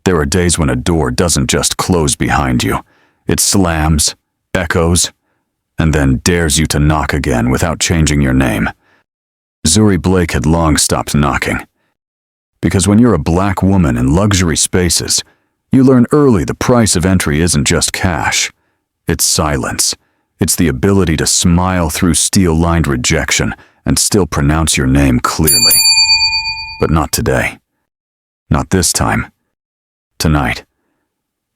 There are days when a door doesn't just close behind you. It slams, echoes, and then dares you to knock again without changing your name. Zuri Blake had long stopped knocking. Because when you're a black woman in luxury spaces, you learn early the price of entry isn't just cash. It's silence. It's the ability to smile through steel-lined rejection and still pronounce your name clearly. But not today. Not this time. Tonight.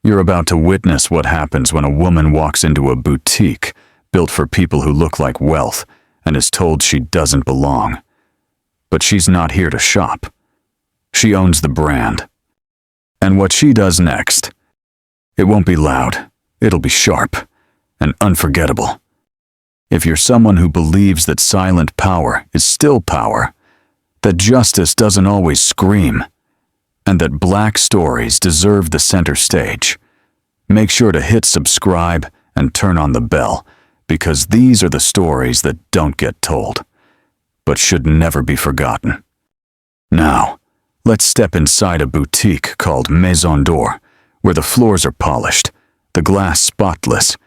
You're about to witness what happens when a woman walks into a boutique built for people who look like wealth and is told she doesn't belong. But she's not here to shop. She owns the brand. And what she does next, it won't be loud, it'll be sharp and unforgettable. If you're someone who believes that silent power is still power, that justice doesn't always scream, and that black stories deserve the center stage, make sure to hit subscribe and turn on the bell, because these are the stories that don't get told, but should never be forgotten. Now, let's step inside a boutique called Maison d'Or, where the floors are polished, the glass spotless,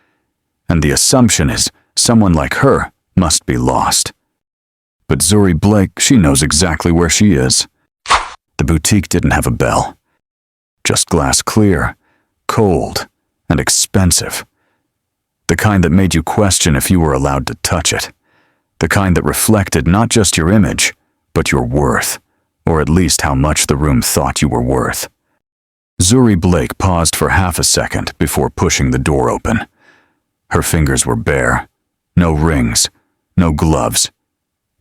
and the assumption is someone like her must be lost. But Zuri Blake, she knows exactly where she is. The boutique didn't have a bell. Just glass clear, cold, and expensive. The kind that made you question if you were allowed to touch it. The kind that reflected not just your image, but your worth, or at least how much the room thought you were worth. Zuri Blake paused for half a second before pushing the door open. Her fingers were bare. No rings, no gloves,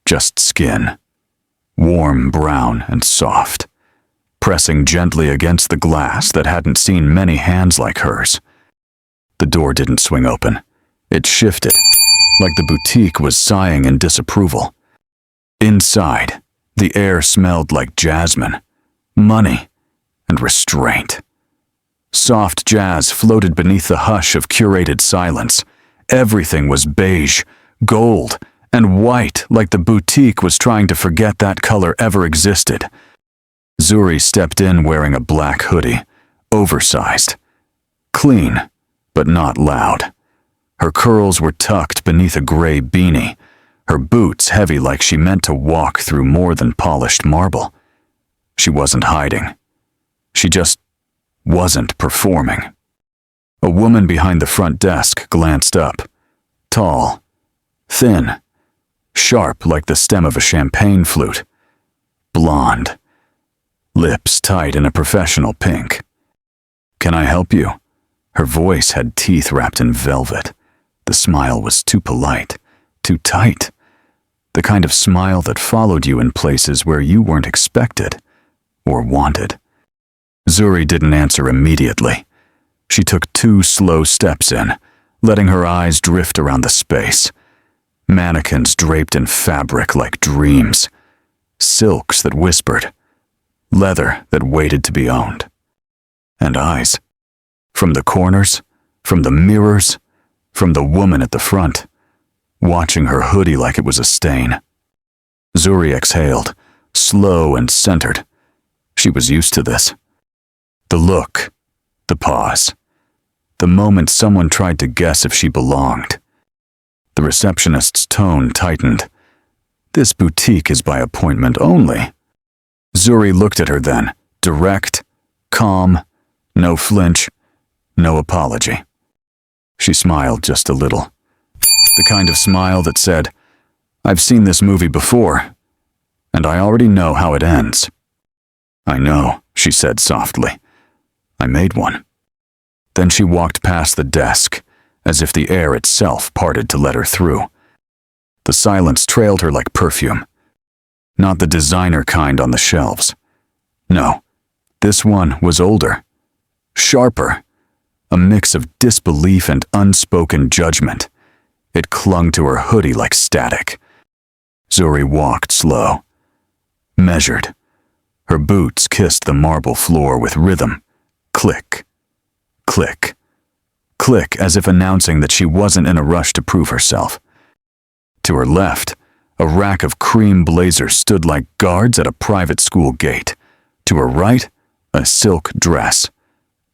just skin. Warm brown and soft, pressing gently against the glass that hadn't seen many hands like hers. The door didn't swing open. It shifted, like the boutique was sighing in disapproval. Inside, the air smelled like jasmine, money, and restraint. Soft jazz floated beneath the hush of curated silence. Everything was beige, gold, and white, like the boutique was trying to forget that color ever existed. Zuri stepped in wearing a black hoodie, oversized. Clean, but not loud. Her curls were tucked beneath a gray beanie, her boots heavy like she meant to walk through more than polished marble. She wasn't hiding. She just wasn't performing. A woman behind the front desk glanced up, tall, thin, sharp like the stem of a champagne flute, blonde, lips tight in a professional pink. "Can I help you?" Her voice had teeth wrapped in velvet. The smile was too polite, too tight. The kind of smile that followed you in places where you weren't expected or wanted. Zuri didn't answer immediately. She took 2 slow steps in, letting her eyes drift around the space. Mannequins draped in fabric like dreams. Silks that whispered. Leather that waited to be owned. And eyes. From the corners, from the mirrors, from the woman at the front, watching her hoodie like it was a stain. Zuri exhaled, slow and centered. She was used to this. The look, the pause, the moment someone tried to guess if she belonged. The receptionist's tone tightened. "This boutique is by appointment only." Zuri looked at her then, direct, calm, no flinch, no apology. She smiled just a little. The kind of smile that said, "I've seen this movie before, and I already know how it ends." "I know," she said softly. "I made one." Then she walked past the desk, as if the air itself parted to let her through. The silence trailed her like perfume. Not the designer kind on the shelves. No, this one was older, sharper, a mix of disbelief and unspoken judgment. It clung to her hoodie like static. Zuri walked slow, measured. Her boots kissed the marble floor with rhythm. Click, click, click, as if announcing that she wasn't in a rush to prove herself. To her left, a rack of cream blazers stood like guards at a private school gate. To her right, A silk dress,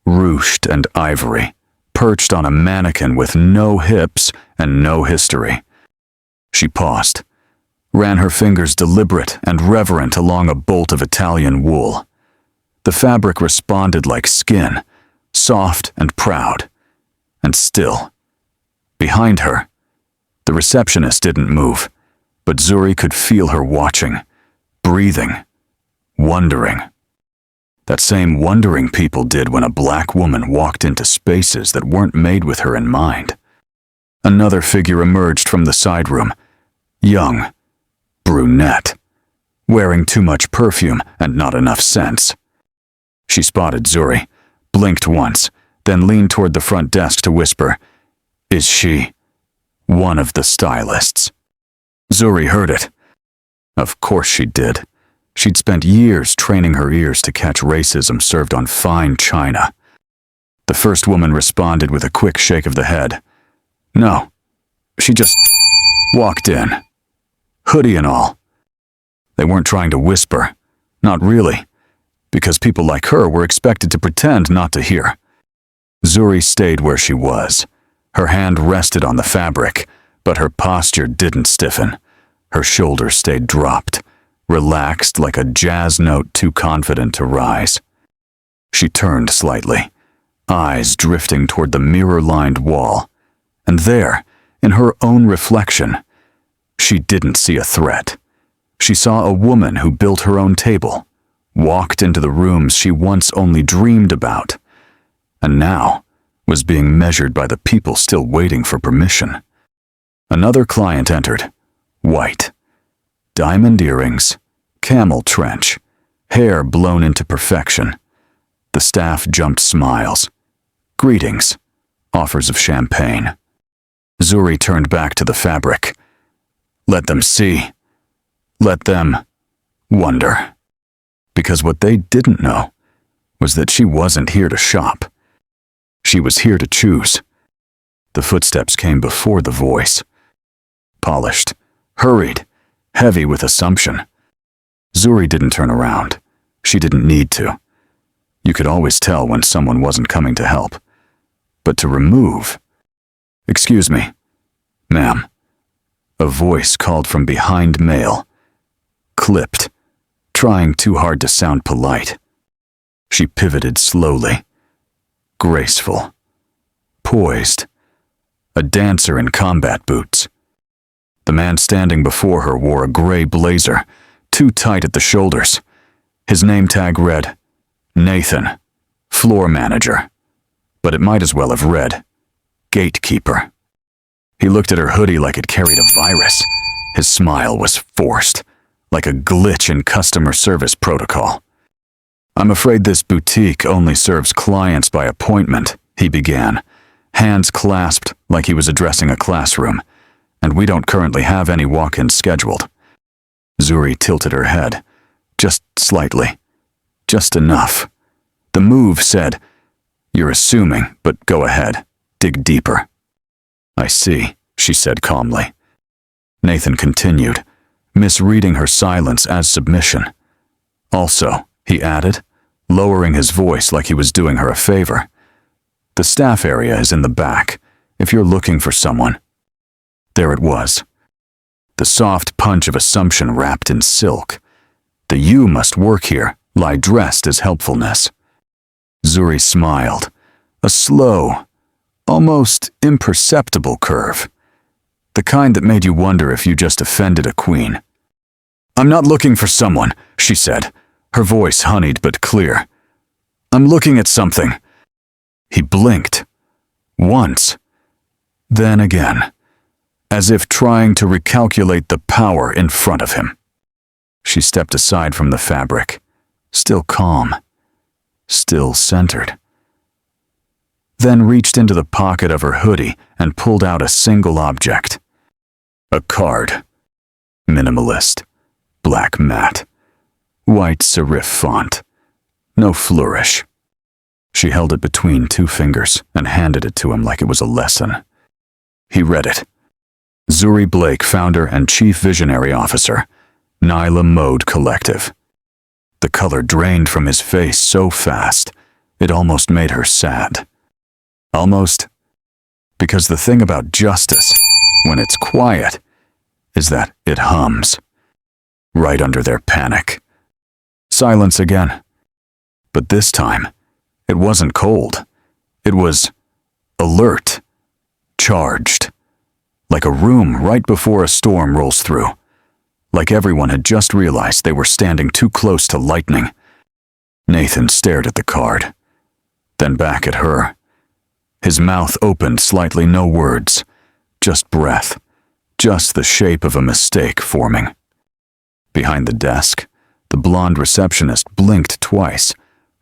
ruched and ivory, perched on a mannequin with no hips and no history. She paused, ran her fingers deliberate and reverent along a bolt of Italian wool. The fabric responded like skin, soft and proud, and still. Behind her, the receptionist didn't move, but Zuri could feel her watching, breathing, wondering. That same wondering people did when a black woman walked into spaces that weren't made with her in mind. Another figure emerged from the side room, young, brunette, wearing too much perfume and not enough sense. She spotted Zuri, blinked once, then leaned toward the front desk to whisper, "Is she one of the stylists?" Zuri heard it. Of course she did. She'd spent years training her ears to catch racism served on fine china. The first woman responded with a quick shake of the head. No, she just walked in, hoodie and all. They weren't trying to whisper, not really, because people like her were expected to pretend not to hear. Zuri stayed where she was. Her hand rested on the fabric, but her posture didn't stiffen. Her shoulders stayed dropped, relaxed like a jazz note too confident to rise. She turned slightly, eyes drifting toward the mirror-lined wall, and there, in her own reflection, she didn't see a threat. She saw a woman who built her own table, walked into the rooms she once only dreamed about, and now was being measured by the people still waiting for permission. Another client entered, white. Diamond earrings, camel trench, hair blown into perfection. The staff jumped smiles. Greetings, offers of champagne. Zuri turned back to the fabric. Let them see. Let them wonder. Because what they didn't know was that she wasn't here to shop. She was here to choose. The footsteps came before the voice. Polished, hurried, heavy with assumption. Zuri didn't turn around. She didn't need to. You could always tell when someone wasn't coming to help. But to remove... Excuse me, ma'am. A voice called from behind male. Clipped, trying too hard to sound polite. She pivoted slowly. Graceful. Poised. A dancer in combat boots. The man standing before her wore a gray blazer, too tight at the shoulders. His name tag read, Nathan, floor manager. But it might as well have read, gatekeeper. He looked at her hoodie like it carried a virus. His smile was forced, like a glitch in customer service protocol. I'm afraid this boutique only serves clients by appointment, he began, hands clasped like he was addressing a classroom, and we don't currently have any walk-ins scheduled. Zuri tilted her head, just slightly, just enough. The move said, "You're assuming, but go ahead, dig deeper." I see, she said calmly. Nathan continued, misreading her silence as submission. Also, he added, lowering his voice like he was doing her a favor, the staff area is in the back, if you're looking for someone. There it was. The soft punch of assumption wrapped in silk. The "you must work here" lie dressed as helpfulness. Zuri smiled, a slow, almost imperceptible curve. The kind that made you wonder if you just offended a queen. I'm not looking for someone, she said, her voice honeyed but clear. I'm looking at something. He blinked. Once. Then again, as if trying to recalculate the power in front of him. She stepped aside from the fabric, still calm, still centered. Then reached into the pocket of her hoodie and pulled out a single object. A card. Minimalist. Black matte. White serif font. No flourish. She held it between two fingers and handed it to him like it was a lesson. He read it. Zuri Blake, founder and chief visionary officer, Nyla Mode Collective. The color drained from his face so fast, it almost made her sad. Almost, because the thing about justice, when it's quiet, is that it hums. Right under their panic. Silence again. But this time, it wasn't cold. It was alert, charged. Like a room right before a storm rolls through. Like everyone had just realized they were standing too close to lightning. Nathan stared at the card, then back at her. His mouth opened slightly, no words, just breath, just the shape of a mistake forming. Behind the desk, the blonde receptionist blinked twice,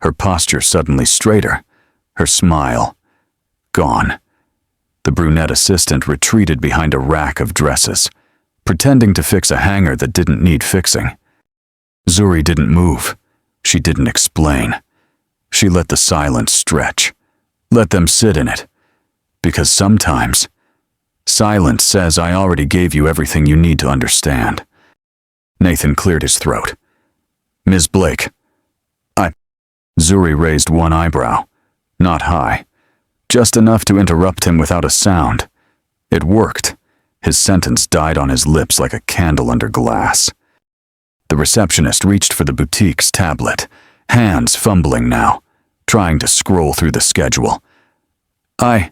her posture suddenly straighter, her smile gone. The brunette assistant retreated behind a rack of dresses, pretending to fix a hanger that didn't need fixing. Zuri didn't move. She didn't explain. She let the silence stretch. Let them sit in it. Because sometimes, silence says, I already gave you everything you need to understand. Nathan cleared his throat. Ms. Blake, Zuri raised one eyebrow, not high, just enough to interrupt him without a sound. It worked. His sentence died on his lips like a candle under glass. The receptionist reached for the boutique's tablet, hands fumbling now, trying to scroll through the schedule. I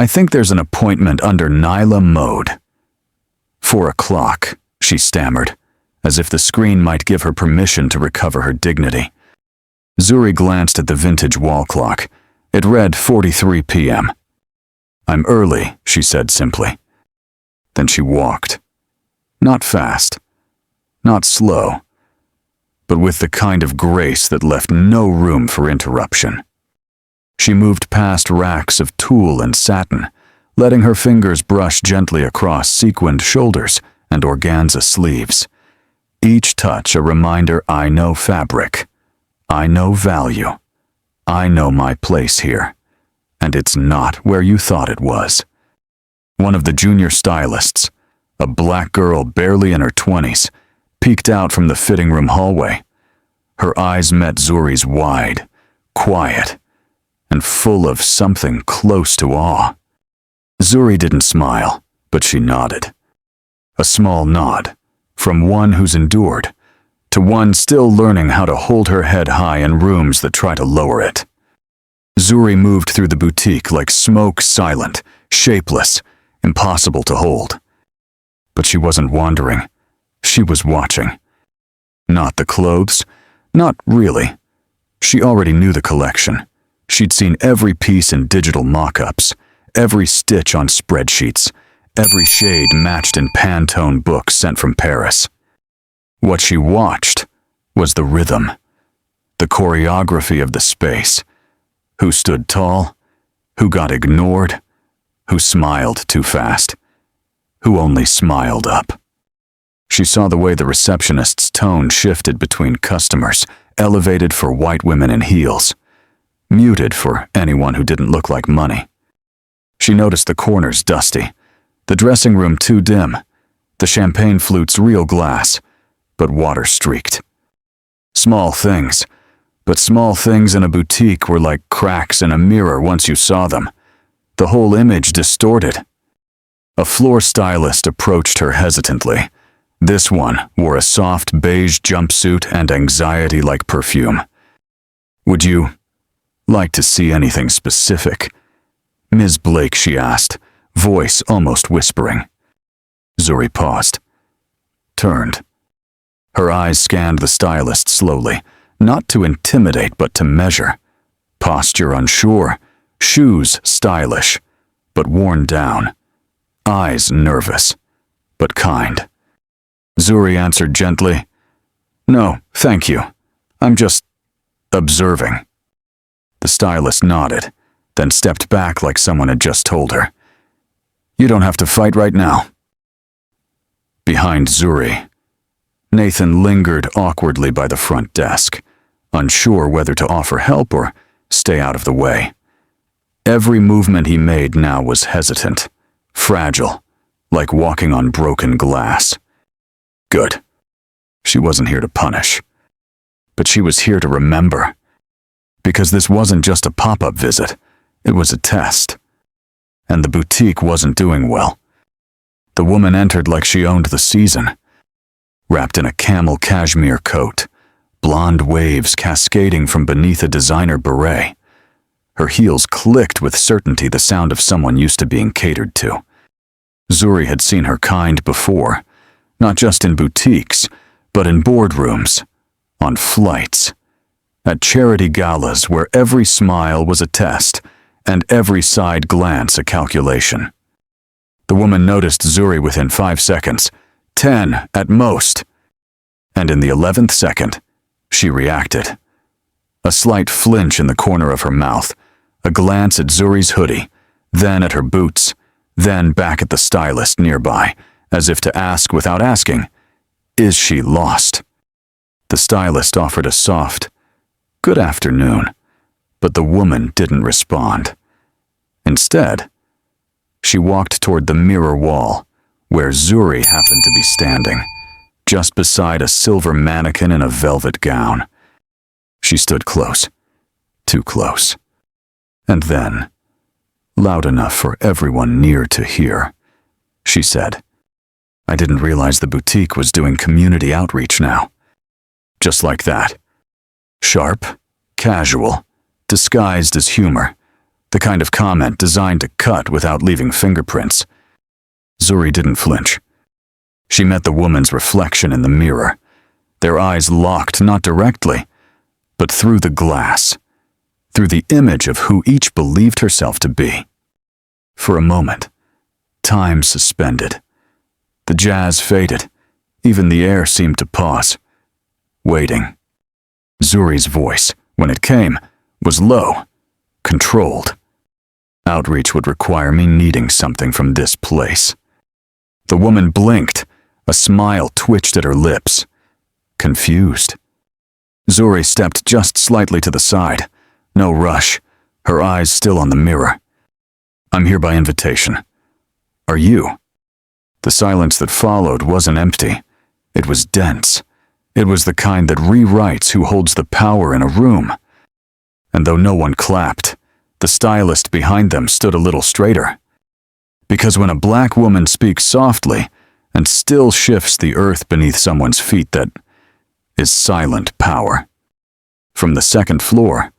think there's an appointment under Nyla mode. 4 o'clock, she stammered, as if the screen might give her permission to recover her dignity. Zuri glanced at the vintage wall clock. It read 4:43 p.m. I'm early, she said simply. Then she walked. Not fast, not slow, but with the kind of grace that left no room for interruption. She moved past racks of tulle and satin, letting her fingers brush gently across sequined shoulders and organza sleeves. Each touch a reminder, I know fabric. I know value. I know my place here. And it's not where you thought it was. One of the junior stylists, a black girl barely in her 20s, peeked out from the fitting room hallway. Her eyes met Zuri's wide, quiet, and full of something close to awe. Zuri didn't smile, but she nodded. A small nod, from one who's endured, to one still learning how to hold her head high in rooms that try to lower it. Zuri moved through the boutique like smoke, silent, shapeless, impossible to hold. But she wasn't wandering. She was watching. Not the clothes, not really. She already knew the collection. She'd seen every piece in digital mock-ups, every stitch on spreadsheets, every shade matched in Pantone books sent from Paris. What she watched was the rhythm, the choreography of the space. Who stood tall, who got ignored, who smiled too fast, who only smiled up. She saw the way the receptionist's tone shifted between customers, elevated for white women in heels, muted for anyone who didn't look like money. She noticed the corners dusty, the dressing room too dim, the champagne flutes real glass, but water-streaked. Small things, but small things in a boutique were like cracks in a mirror once you saw them. The whole image distorted. A floor stylist approached her hesitantly. This one wore a soft beige jumpsuit and anxiety-like perfume. Would you like to see anything specific? Ms. Blake, she asked, voice almost whispering. Zuri paused, turned. Her eyes scanned the stylist slowly, not to intimidate but to measure. Posture unsure, shoes stylish, but worn down. Eyes nervous, but kind. Zuri answered gently, No, thank you. I'm just observing. The stylist nodded, then stepped back like someone had just told her. You don't have to fight right now. Behind Zuri, Nathan lingered awkwardly by the front desk, unsure whether to offer help or stay out of the way. Every movement he made now was hesitant, fragile, like walking on broken glass. Good. She wasn't here to punish. but she was here to remember. Because this wasn't just a pop-up visit, it was a test. And the boutique wasn't doing well. The woman entered like she owned the season, wrapped in a camel cashmere coat, blonde waves cascading from beneath a designer beret. Her heels clicked with certainty, the sound of someone used to being catered to. Zuri had seen her kind before, not just in boutiques, but in boardrooms, on flights, at charity galas where every smile was a test and every side glance a calculation. The woman noticed Zuri within 5 seconds, 10 at most, and in the 11th second, she reacted. A slight flinch in the corner of her mouth, a glance at Zuri's hoodie, then at her boots, then back at the stylist nearby, as if to ask without asking, is she lost? The stylist offered a soft, "Good afternoon," but the woman didn't respond. Instead, she walked toward the mirror wall, where Zuri happened to be standing, just beside a silver mannequin in a velvet gown. She stood close, too close. And then, loud enough for everyone near to hear, she said, "I didn't realize the boutique was doing community outreach now." Just like that. Sharp, casual, disguised as humor, the kind of comment designed to cut without leaving fingerprints. Zuri didn't flinch. She met the woman's reflection in the mirror, their eyes locked not directly, but through the glass, through the image of who each believed herself to be. For a moment, time suspended. The jazz faded, even the air seemed to pause, waiting. Zuri's voice, when it came, was low, controlled. Outreach would require me needing something from this place. The woman blinked, a smile twitched at her lips. Confused. Zuri stepped just slightly to the side, no rush, her eyes still on the mirror. "I'm here by invitation. Are you?" The silence that followed wasn't empty. It was dense. It was the kind that rewrites who holds the power in a room. And though no one clapped, the stylist behind them stood a little straighter. Because when a black woman speaks softly and still shifts the earth beneath someone's feet, that is silent power. From the second floor,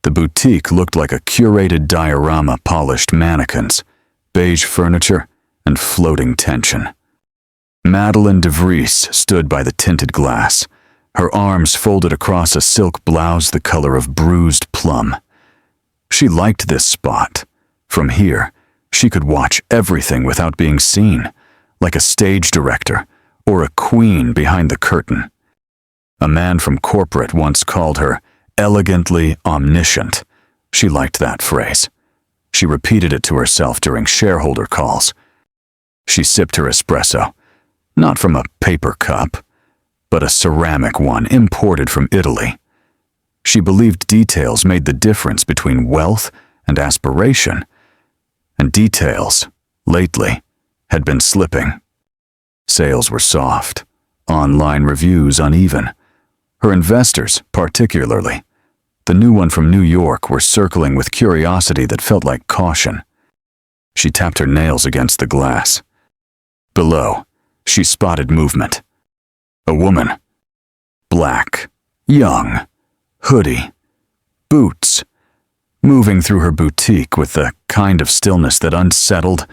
the boutique looked like a curated diorama, polished mannequins, beige furniture, and floating tension. Madeleine de Vries stood by the tinted glass, her arms folded across a silk blouse the color of bruised plum. She liked this spot. From here, she could watch everything without being seen, like a stage director or a queen behind the curtain. A man from corporate once called her elegantly omniscient. She liked that phrase. She repeated it to herself during shareholder calls. She sipped her espresso, not from a paper cup, but a ceramic one imported from Italy. She believed details made the difference between wealth and aspiration, and details, lately, had been slipping. Sales were soft, online reviews uneven. Her investors, particularly, the new one from New York, were circling with curiosity that felt like caution. She tapped her nails against the glass. Below, she spotted movement. A woman. Black, young, hoodie, boots, moving through her boutique with the kind of stillness that unsettled,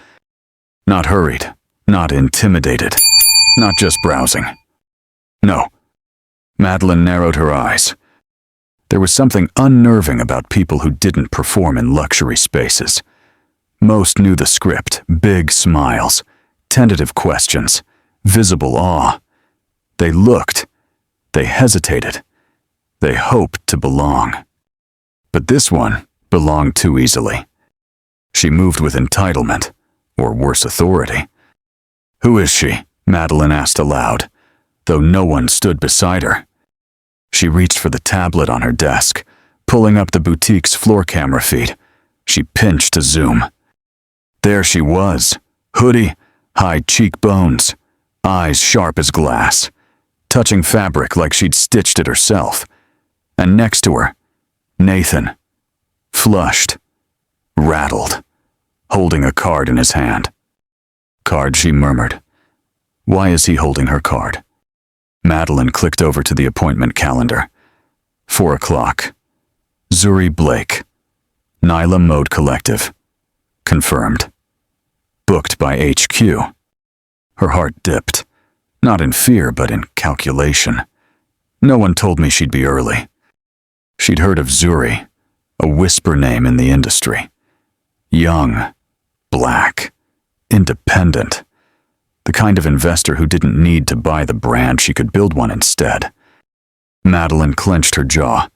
not hurried, not intimidated, not just browsing. No. Madeleine narrowed her eyes. There was something unnerving about people who didn't perform in luxury spaces. Most knew the script, big smiles, tentative questions, visible awe. They looked, they hesitated, they hoped to belong. But this one belonged too easily. She moved with entitlement, or worse, authority. "Who is she?" Madeleine asked aloud, though no one stood beside her. She reached for the tablet on her desk, pulling up the boutique's floor camera feed. She pinched to zoom. There she was, hoodie, high cheekbones, eyes sharp as glass, touching fabric like she'd stitched it herself, And next to her, Nathan, flushed, rattled, holding a card in his hand. Card, she murmured. Why is he holding her card? Madeline clicked over to the appointment calendar. 4 o'clock. Zuri Blake. Nyla Mode Collective. Confirmed. Booked by HQ. Her heart dipped, not in fear but in calculation. No one told me she'd be early. She'd heard of Zuri, a whisper name in the industry. Young, black, independent. The kind of investor who didn't need to buy the brand, she could build one instead. Madeline clenched her jaw.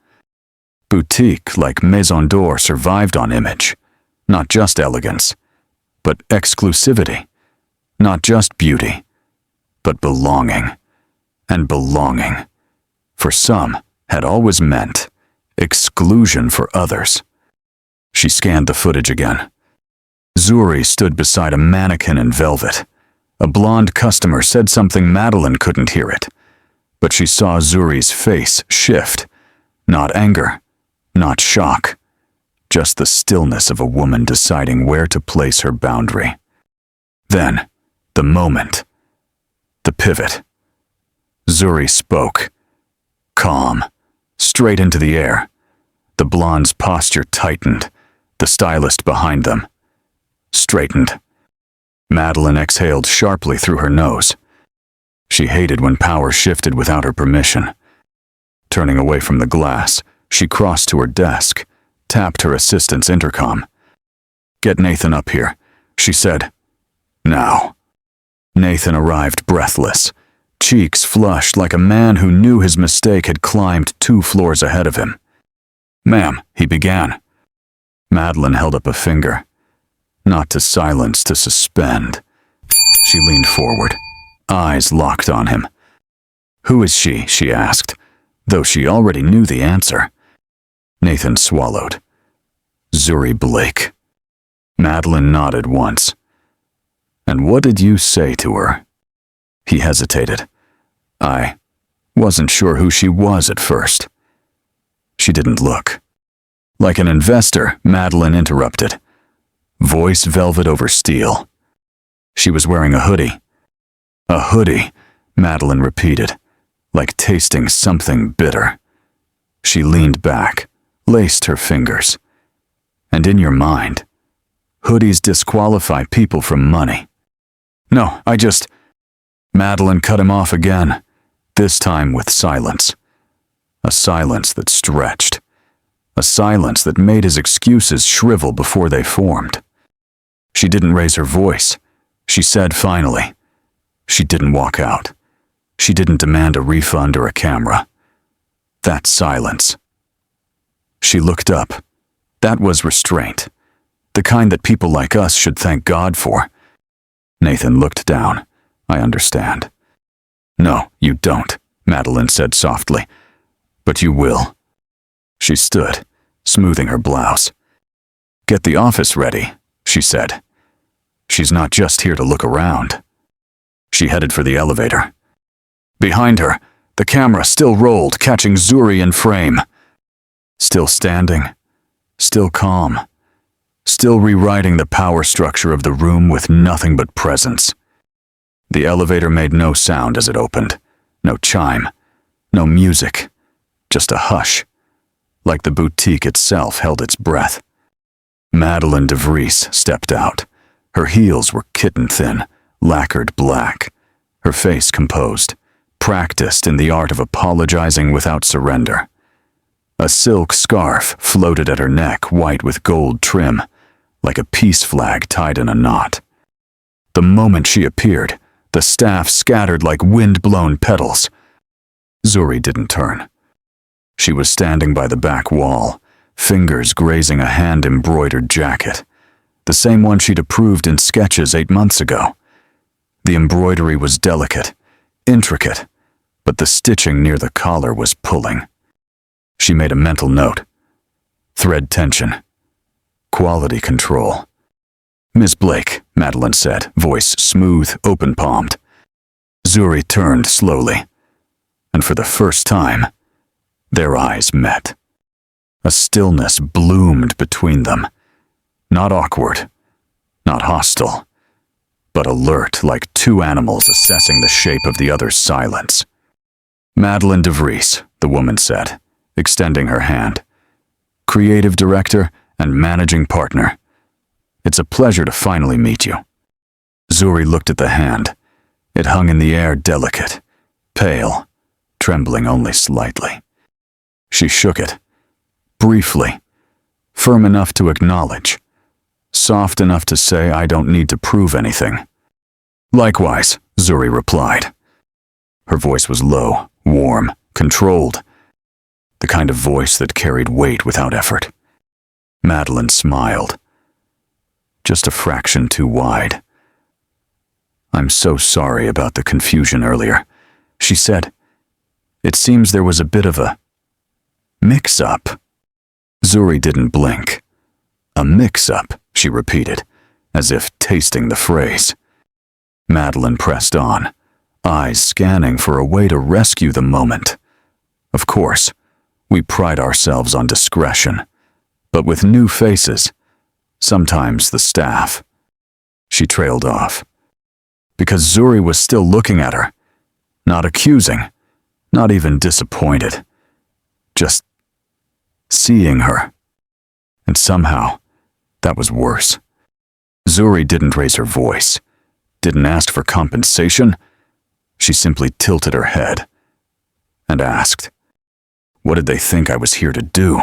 Boutique like Maison d'Or survived on image, not just elegance, but exclusivity, not just beauty, but belonging. And belonging, for some, had always meant exclusion for others. She scanned the footage again. Zuri stood beside a mannequin in velvet. A blonde customer said something Madeline couldn't hear it, but she saw Zuri's face shift. Not anger, not shock, just the stillness of a woman deciding where to place her boundary. Then, the moment, the pivot. Zuri spoke, calm, straight into the air. The blonde's posture tightened, the stylist behind them straightened. Madeline exhaled sharply through her nose. She hated when power shifted without her permission. Turning away from the glass, she crossed to her desk, tapped her assistant's intercom. "Get Nathan up here," she said. "Now." Nathan arrived breathless, cheeks flushed like a man who knew his mistake had climbed 2 floors ahead of him. "Ma'am," he began. Madeline held up a finger. Not to silence, to suspend. She leaned forward, eyes locked on him. "Who is she?" she asked, though she already knew the answer. Nathan swallowed. "Zuri Blake." Madeline nodded once. "And what did you say to her?" He hesitated. "I wasn't sure who she was at first." She didn't look. Like an investor, Madeline interrupted. Voice velvet over steel. She was wearing a hoodie. "A hoodie," Madeline repeated, like tasting something bitter. She leaned back, laced her fingers. "And in your mind, hoodies disqualify people from money." "No, I just..." Madeline cut him off again, this time with silence. A silence that stretched. A silence that made his excuses shrivel before they formed. She didn't raise her voice. She said finally. She didn't walk out. She didn't demand a refund or a camera. That silence. She looked up. That was restraint. The kind that people like us should thank God for. Nathan looked down. "I understand." "No, you don't," Madeline said softly. "But you will." She stood, smoothing her blouse. "Get the office ready," she said. "She's not just here to look around." She headed for the elevator. Behind her, the camera still rolled, catching Zuri in frame. Still standing, still calm, still rewriting the power structure of the room with nothing but presence. The elevator made no sound as it opened, no chime, no music, just a hush, like the boutique itself held its breath. Madeline DeVries stepped out. Her heels were kitten-thin, lacquered black, her face composed, practiced in the art of apologizing without surrender. A silk scarf floated at her neck, white with gold trim, like a peace flag tied in a knot. The moment she appeared, the staff scattered like wind-blown petals. Zuri didn't turn. She was standing by the back wall, fingers grazing a hand-embroidered jacket, the same one she'd approved in sketches 8 months ago. The embroidery was delicate, intricate, but the stitching near the collar was pulling. She made a mental note. Thread tension. Quality control. "Miss Blake," Madeline said, voice smooth, open-palmed. Zuri turned slowly, and for the first time, Their eyes met. A stillness bloomed between them. Not awkward, not hostile, but alert, like two animals assessing the shape of the other's silence. Madeline DeVries, the woman said, extending her hand. Creative director and managing partner. It's a pleasure to finally meet you. Zuri looked at the hand. It hung in the air delicate, pale, trembling only slightly. She shook it, briefly, firm enough to acknowledge, soft enough to say, I don't need to prove anything. Likewise, Zuri replied. Her voice was low, warm, controlled, the kind of voice that carried weight without effort. Madeline smiled, just a fraction too wide. I'm so sorry about the confusion earlier, she said. It seems there was a bit of a mix-up. Zuri didn't blink. A mix-up, she repeated, as if tasting the phrase. Madeline pressed on, eyes scanning for a way to rescue the moment. Of course, we pride ourselves on discretion, but with new faces, sometimes the staff. She trailed off, because Zuri was still looking at her, not accusing, not even disappointed, just seeing her. And somehow, that was worse. Zuri didn't raise her voice, didn't ask for compensation. She simply tilted her head and asked, what did they think I was here to do?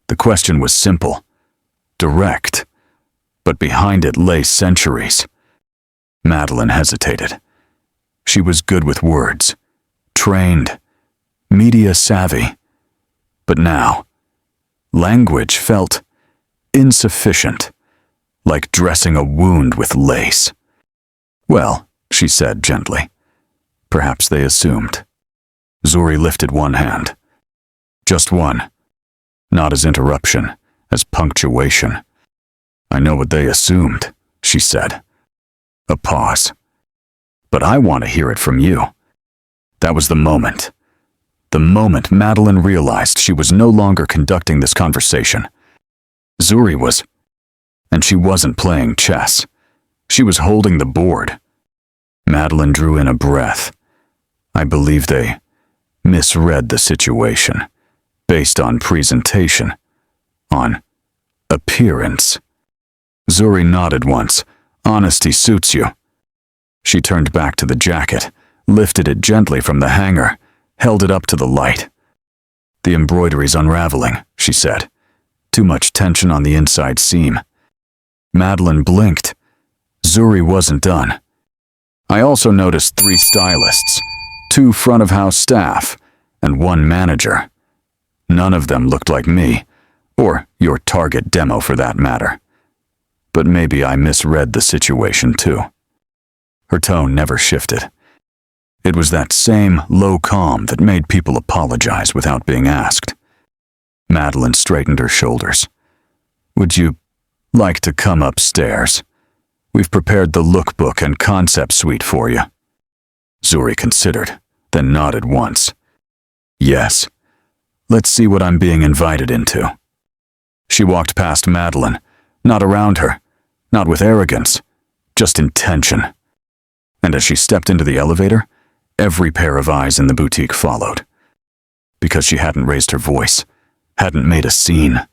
The question was simple, direct, but behind it lay centuries. Madeline hesitated. She was good with words, trained, media savvy. But now, language felt insufficient, like dressing a wound with lace. Well, she said gently, perhaps they assumed. Zuri lifted one hand. Just one. Not as interruption, as punctuation. I know what they assumed, she said. A pause. But I want to hear it from you. That was the moment. The moment Madeline realized she was no longer conducting this conversation. Zuri was, and she wasn't playing chess. She was holding the board. Madeline drew in a breath. I believe they misread the situation, based on presentation, on appearance. Zuri nodded once. Honesty suits you. She turned back to the jacket, lifted it gently from the hanger, held it up to the light. The embroidery's unraveling, she said. Too much tension on the inside seam. Madeline blinked. Zuri wasn't done. I also noticed 3 stylists, 2 front-of-house staff, and 1 manager. None of them looked like me, or your target demo for that matter. But maybe I misread the situation too. Her tone never shifted. It was that same low calm that made people apologize without being asked. Madeline straightened her shoulders. Would you like to come upstairs? We've prepared the lookbook and concept suite for you. Zuri considered, then nodded once. Yes. Let's see what I'm being invited into. She walked past Madeline, not around her, not with arrogance, just intention. And as she stepped into the elevator, every pair of eyes in the boutique followed. Because she hadn't raised her voice, hadn't made a scene.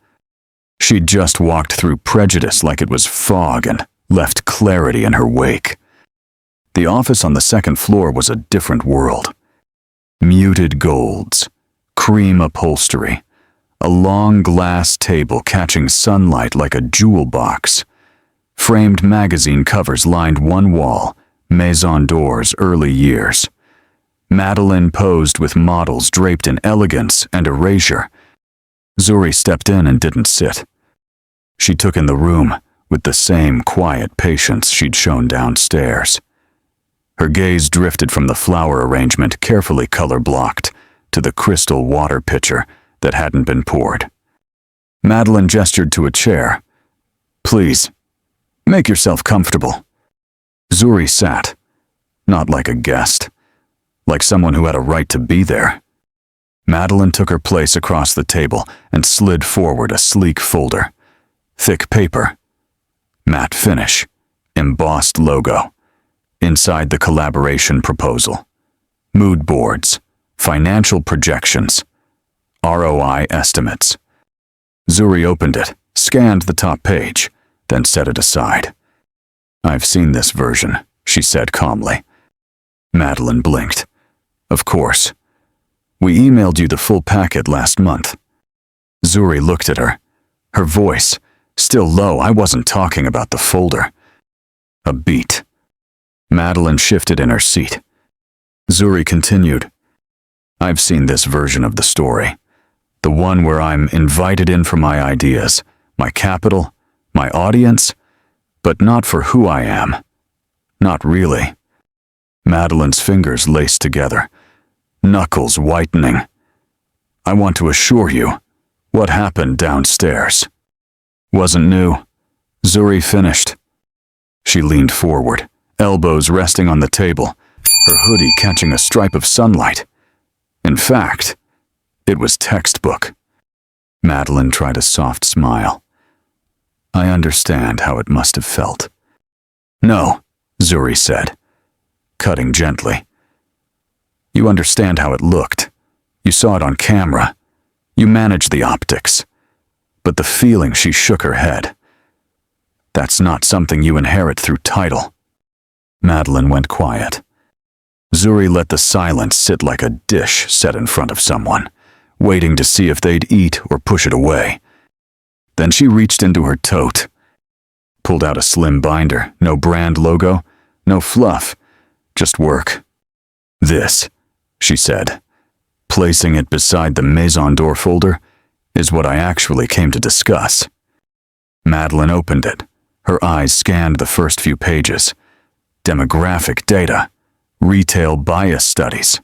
She'd just walked through prejudice like it was fog and left clarity in her wake. The office on the 2nd floor was a different world. Muted golds, cream upholstery, a long glass table catching sunlight like a jewel box. Framed magazine covers lined one wall, Maison d'Or's early years. Madeline posed with models draped in elegance and erasure. Zuri stepped in and didn't sit. She took in the room with the same quiet patience she'd shown downstairs. Her gaze drifted from the flower arrangement carefully color-blocked to the crystal water pitcher that hadn't been poured. Madeline gestured to a chair. Please, make yourself comfortable. Zuri sat, not like a guest, like someone who had a right to be there. Madeline took her place across the table and slid forward a sleek folder. Thick paper. Matte finish. Embossed logo. Inside the collaboration proposal. Mood boards. Financial projections. ROI estimates. Zuri opened it, scanned the top page, then set it aside. "I've seen this version," she said calmly. Madeline blinked. "Of course. We emailed you the full packet last month." Zuri looked at her. Her voice, still low. "I wasn't talking about the folder." A beat. Madeline shifted in her seat. Zuri continued. "I've seen this version of the story. The one where I'm invited in for my ideas, my capital, my audience, but not for who I am. Not really." Madeline's fingers laced together, knuckles whitening. "I want to assure you, what happened downstairs wasn't new." Zuri finished. She leaned forward, elbows resting on the table, her hoodie catching a stripe of sunlight. In fact, it was textbook. Madeline tried a soft smile. "I understand how it must have felt." "No," Zuri said, cutting gently. "You understand how it looked. You saw it on camera. You managed the optics. But the feeling," she shook her head, "that's not something you inherit through title." Madeline went quiet. Zuri let the silence sit like a dish set in front of someone, waiting to see if they'd eat or push it away. Then she reached into her tote, pulled out a slim binder, no brand logo, no fluff, just work. "This," she said, placing it beside the Maison d'Or folder, "is what I actually came to discuss." Madeline opened it. Her eyes scanned the first few pages. Demographic data, retail bias studies,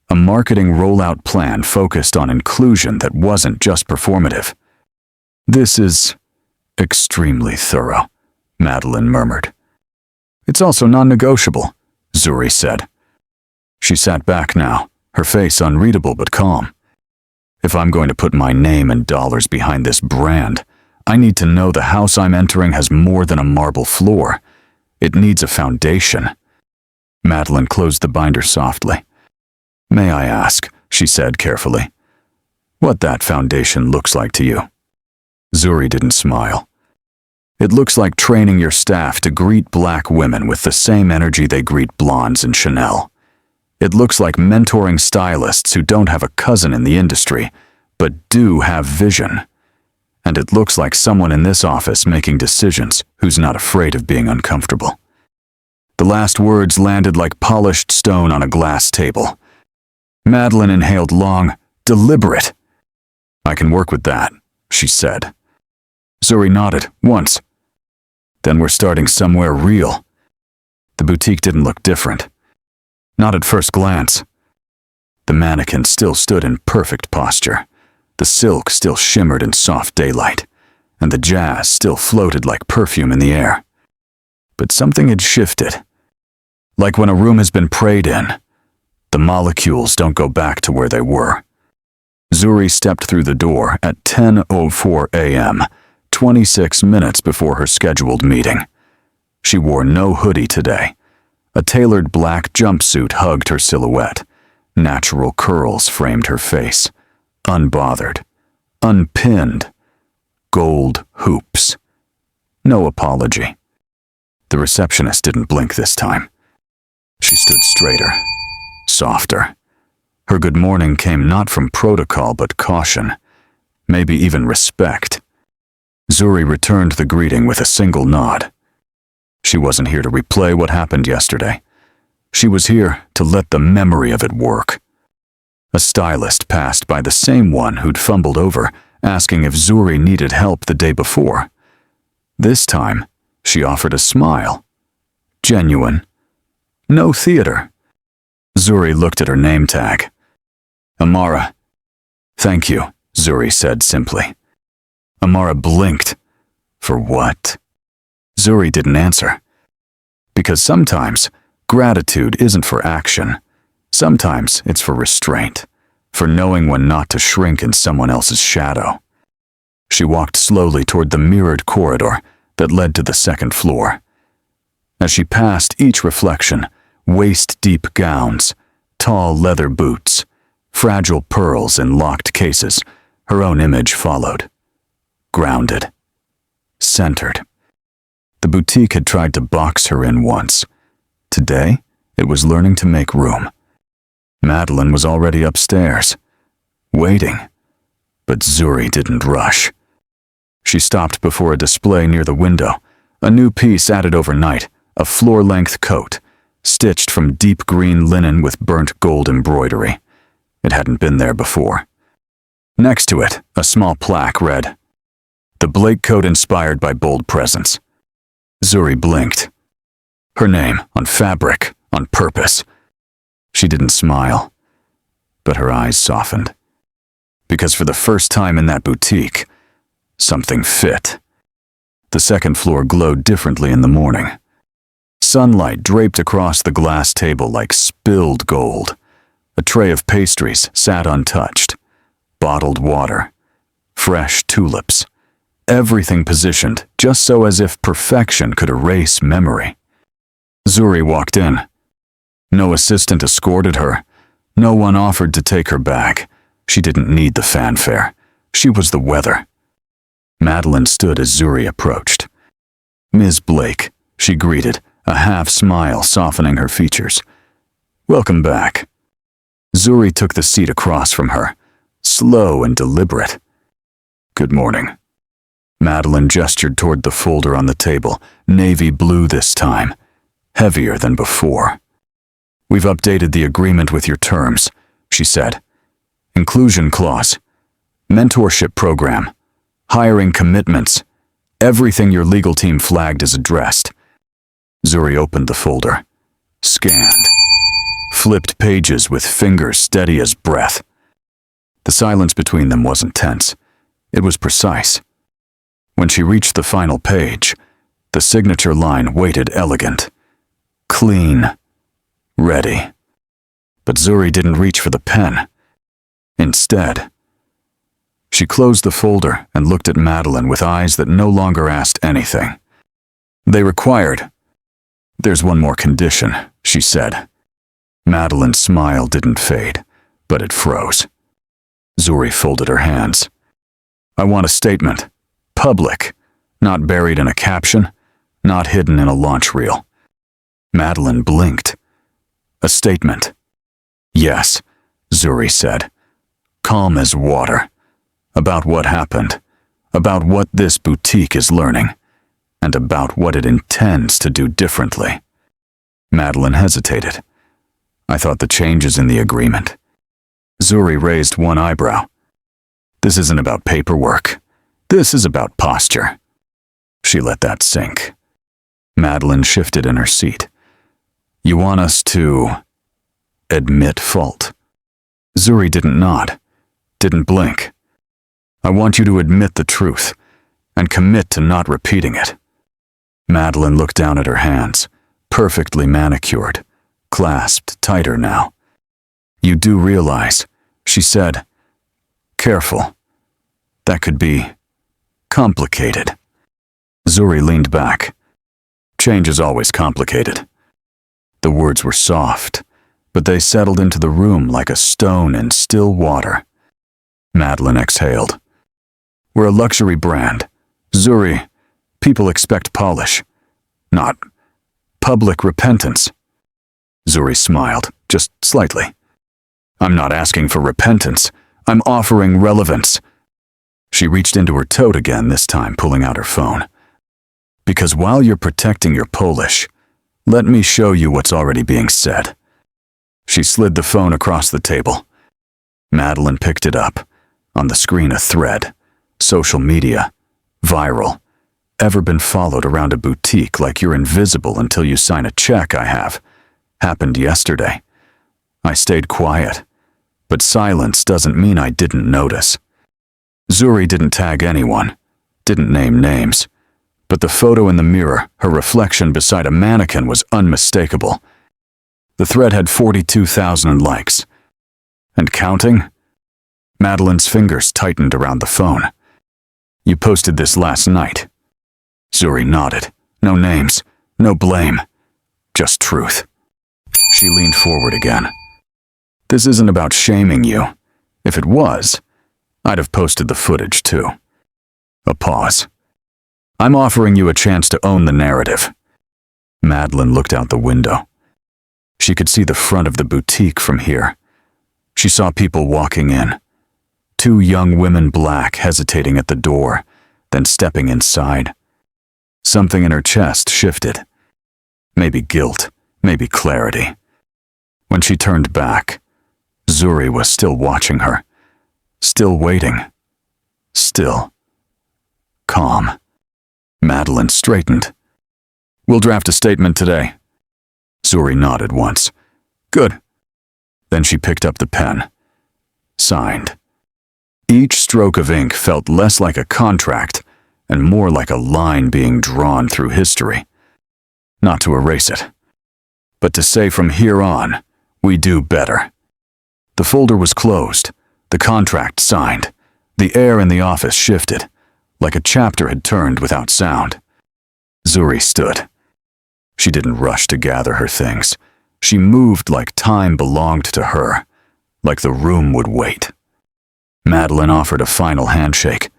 a marketing rollout plan focused on inclusion that wasn't just performative. "This is extremely thorough," Madeline murmured. "It's also non-negotiable," Zuri said. She sat back now, her face unreadable but calm. "If I'm going to put my name and dollars behind this brand, I need to know the house I'm entering has more than a marble floor. It needs a foundation." Madeline closed the binder softly. "May I ask," she said carefully, "what that foundation looks like to you?" Zuri didn't smile. "It looks like training your staff to greet black women with the same energy they greet blondes in Chanel. It looks like mentoring stylists who don't have a cousin in the industry, but do have vision. And it looks like someone in this office making decisions who's not afraid of being uncomfortable." The last words landed like polished stone on a glass table. Madeline inhaled long, deliberate. "I can work with that," she said. Zuri nodded, once. "Then we're starting somewhere real." The boutique didn't look different. Not at first glance. The mannequin still stood in perfect posture. The silk still shimmered in soft daylight, and the jazz still floated like perfume in the air. But something had shifted. Like when a room has been prayed in, the molecules don't go back to where they were. Zuri stepped through the door at 10:04 a.m., 26 minutes before her scheduled meeting. She wore no hoodie today. A tailored black jumpsuit hugged her silhouette. Natural curls framed her face. Unbothered. Unpinned. Gold hoops. No apology. The receptionist didn't blink this time. She stood straighter, softer. Her good morning came not from protocol but caution, maybe even respect. Zuri returned the greeting with a single nod. She wasn't here to replay what happened yesterday. She was here to let the memory of it work. A stylist passed by the same one who'd fumbled over, asking if Zuri needed help the day before. This time, she offered a smile. Genuine. No theater. Zuri looked at her name tag. Amara. Thank you, Zuri said simply. Amara blinked. For what? Zuri didn't answer. Because sometimes, gratitude isn't for action. Sometimes it's for restraint. for knowing when not to shrink in someone else's shadow. She walked slowly toward the mirrored corridor that led to the second floor. As she passed each reflection, waist-deep gowns, tall leather boots, fragile pearls in locked cases, her own image followed. Grounded. Centered. The boutique had tried to box her in once. Today, it was learning to make room. Madeline was already upstairs, waiting. But Zuri didn't rush. She stopped before a display near the window, a new piece added overnight, a floor-length coat, stitched from deep green linen with burnt gold embroidery. It hadn't been there before. Next to it, a small plaque read, "The Blake coat inspired by bold presence." Zuri blinked. Her name, on fabric, on purpose. She didn't smile, but her eyes softened. Because for the first time in that boutique, something fit. The second floor glowed differently in the morning. Sunlight draped across the glass table like spilled gold. A tray of pastries sat untouched. Bottled water. Fresh tulips. Everything positioned just so as if perfection could erase memory. Zuri walked in. No assistant escorted her. No one offered to take her bag. She didn't need the fanfare. She was the weather. Madeline stood as Zuri approached. "Ms. Blake," she greeted, a half-smile softening her features. "Welcome back." Zuri took the seat across from her, slow and deliberate. "Good morning." Madeline gestured toward the folder on the table, navy blue this time, heavier than before. "We've updated the agreement with your terms," she said. "Inclusion clause, mentorship program, hiring commitments, everything your legal team flagged is addressed." Zuri opened the folder, scanned, flipped pages with fingers steady as breath. The silence between them wasn't tense. It was precise. When she reached the final page, the signature line waited elegant, clean, ready. But Zuri didn't reach for the pen. Instead, she closed the folder and looked at Madeline with eyes that no longer asked anything. They required, "There's one more condition," she said. Madeline's smile didn't fade, but it froze. Zuri folded her hands. "I want a statement. Public. Not buried in a caption. Not hidden in a launch reel." Madeline blinked. "A statement." "Yes," Zuri said. Calm as water. About what happened. About what this boutique is learning. And about what it intends to do differently. Madeline hesitated. "I thought the changes in the agreement." Zuri raised one eyebrow. "This isn't about paperwork. This is about posture." She let that sink. Madeline shifted in her seat. "You want us to admit fault?" Zuri didn't nod, didn't blink. "I want you to admit the truth and commit to not repeating it." Madeline looked down at her hands, perfectly manicured, clasped tighter now. "You do realize," she said. "Careful. That could be complicated." Zuri leaned back. "Change is always complicated." The words were soft, but they settled into the room like a stone in still water. Madeline exhaled. "We're a luxury brand. Zuri, people expect polish, not public repentance." Zuri smiled, just slightly. "I'm not asking for repentance. I'm offering relevance." She reached into her tote again, this time pulling out her phone. "Because while you're protecting your Polish, let me show you what's already being said." She slid the phone across the table. Madeline picked it up. On the screen, a thread. Social media. Viral. "Ever been followed around a boutique like you're invisible until you sign a check? I have. Happened yesterday. I stayed quiet. But silence doesn't mean I didn't notice." Zuri didn't tag anyone. Didn't name names. But the photo in the mirror, her reflection beside a mannequin, was unmistakable. The thread had 42,000 likes. And counting? Madeline's fingers tightened around the phone. You posted this last night. Zuri nodded. No names, no blame, just truth. She leaned forward again. This isn't about shaming you. If it was, I'd have posted the footage too. A pause. I'm offering you a chance to own the narrative. Madeline looked out the window. She could see the front of the boutique from here. She saw people walking in. 2 young women, black, hesitating at the door, then stepping inside. Something in her chest shifted. Maybe guilt, maybe clarity. When she turned back, Zuri was still watching her, still waiting, still calm. Madeline straightened. We'll draft a statement today. Zuri nodded once. Good. Then she picked up the pen. Signed. Each stroke of ink felt less like a contract and more like a line being drawn through history. Not to erase it, but to say from here on, we do better. The folder was closed, the contract signed. The air in the office shifted, like a chapter had turned without sound. Zuri stood. She didn't rush to gather her things. She moved like time belonged to her, like the room would wait. Madeline offered a final handshake.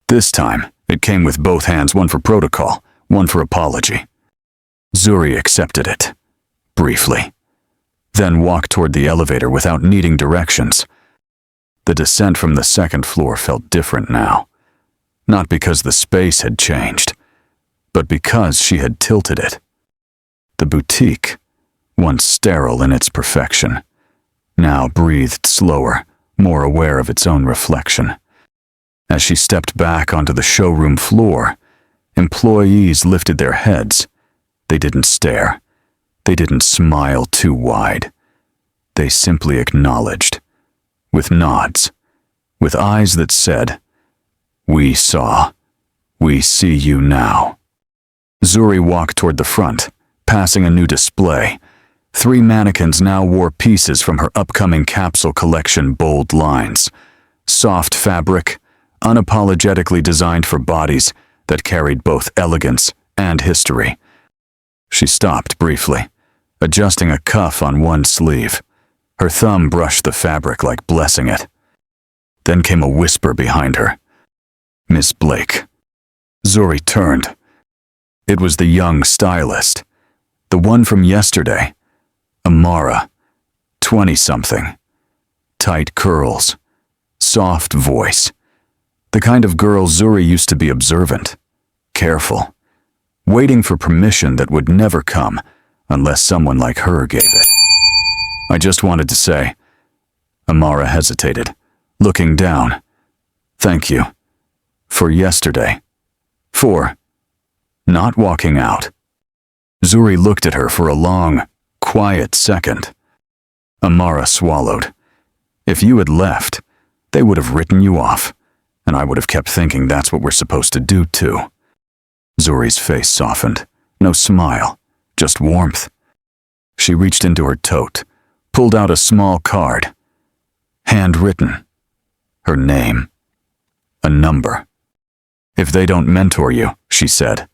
This time, it came with both hands, one for protocol, one for apology. Zuri accepted it, briefly, then walked toward the elevator without needing directions. The descent from the 2nd floor felt different now, not because the space had changed, but because she had tilted it. The boutique, once sterile in its perfection, now breathed slower, more aware of its own reflection. As she stepped back onto the showroom floor, employees lifted their heads. They didn't stare. They didn't smile too wide. They simply acknowledged, with nods, with eyes that said, "We saw. We see you now." Zuri walked toward the front, passing a new display. 3 mannequins now wore pieces from her upcoming capsule collection bold lines. Soft fabric, unapologetically designed for bodies that carried both elegance and history. She stopped briefly, adjusting a cuff on one sleeve. Her thumb brushed the fabric like blessing it. Then came a whisper behind her. Miss Blake. Zuri turned. It was the young stylist, the one from yesterday. Amara, 20-something. Tight curls, soft voice. The kind of girl Zuri used to be observant, careful, waiting for permission that would never come unless someone like her gave it. I just wanted to say, Amara hesitated, looking down. Thank you. For yesterday. For not walking out. Zuri looked at her for a long, quiet second. Amara swallowed. If you had left, they would have written you off, and I would have kept thinking that's what we're supposed to do too. Zuri's face softened. No smile, just warmth. She reached into her tote, pulled out a small card. Handwritten. Her name. A number. If they don't mentor you, she said,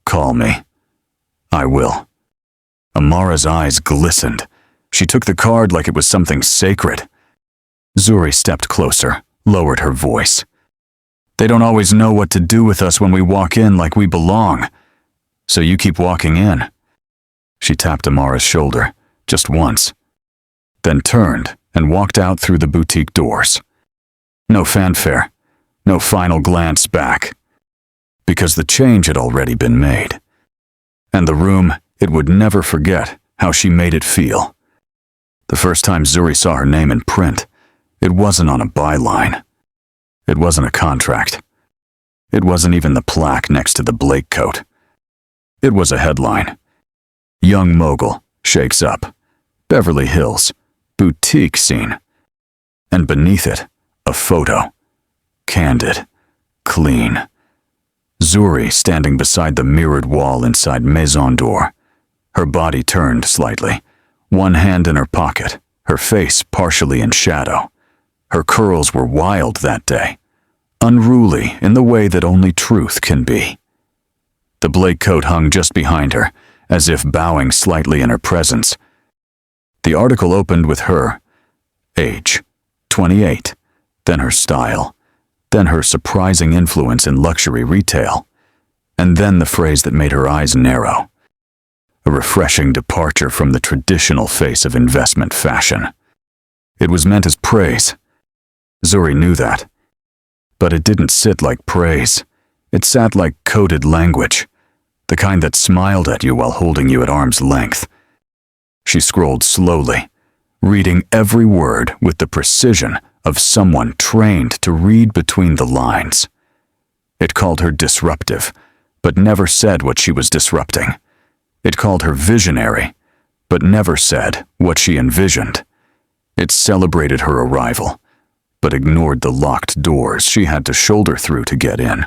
call me. I will. Amara's eyes glistened. She took the card like it was something sacred. Zuri stepped closer, lowered her voice. They don't always know what to do with us when we walk in like we belong. So you keep walking in. She tapped Amara's shoulder, just once, then turned and walked out through the boutique doors. No fanfare, no final glance back, because the change had already been made. And the room, it would never forget how she made it feel. The first time Zuri saw her name in print, it wasn't on a byline. It wasn't a contract. It wasn't even the plaque next to the Blake coat. It was a headline. Young mogul shakes up. Beverly Hills, boutique scene. And beneath it, a photo. Candid, clean. Zuri standing beside the mirrored wall inside Maison d'Or. Her body turned slightly, one hand in her pocket, her face partially in shadow. Her curls were wild that day, unruly in the way that only truth can be. The Blake coat hung just behind her, as if bowing slightly in her presence. The article opened with her age, 28, then her style, then her surprising influence in luxury retail, and then the phrase that made her eyes narrow. A refreshing departure from the traditional face of investment fashion. It was meant as praise. Zuri knew that. But it didn't sit like praise. It sat like coded language, the kind that smiled at you while holding you at arm's length. She scrolled slowly, reading every word with the precision of someone trained to read between the lines. It called her disruptive, but never said what she was disrupting. It called her visionary, but never said what she envisioned. It celebrated her arrival, but ignored the locked doors she had to shoulder through to get in.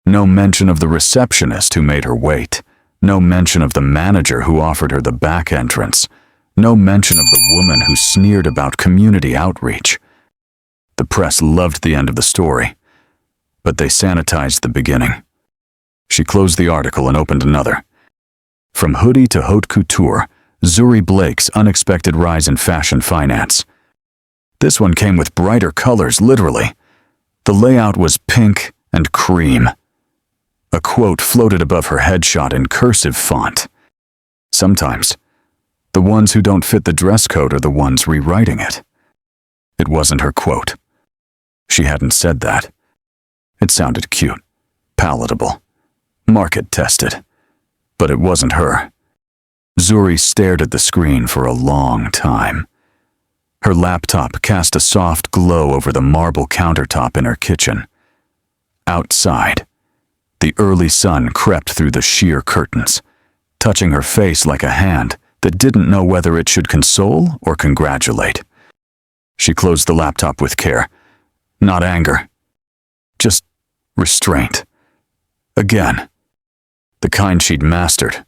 No mention of the receptionist who made her wait. No mention of the manager who offered her the back entrance. No mention of the woman who sneered about community outreach. The press loved the end of the story, but they sanitized the beginning. She closed the article and opened another. From hoodie to haute couture, Zuri Blake's unexpected rise in fashion finance. This one came with brighter colors, literally. The layout was pink and cream. A quote floated above her headshot in cursive font. Sometimes, the ones who don't fit the dress code are the ones rewriting it. It wasn't her quote. She hadn't said that. It sounded cute, palatable, market-tested. But it wasn't her. Zuri stared at the screen for a long time. Her laptop cast a soft glow over the marble countertop in her kitchen. Outside, the early sun crept through the sheer curtains, touching her face like a hand that didn't know whether it should console or congratulate. She closed the laptop with care. Not anger. Just restraint. Again. The kind she'd mastered.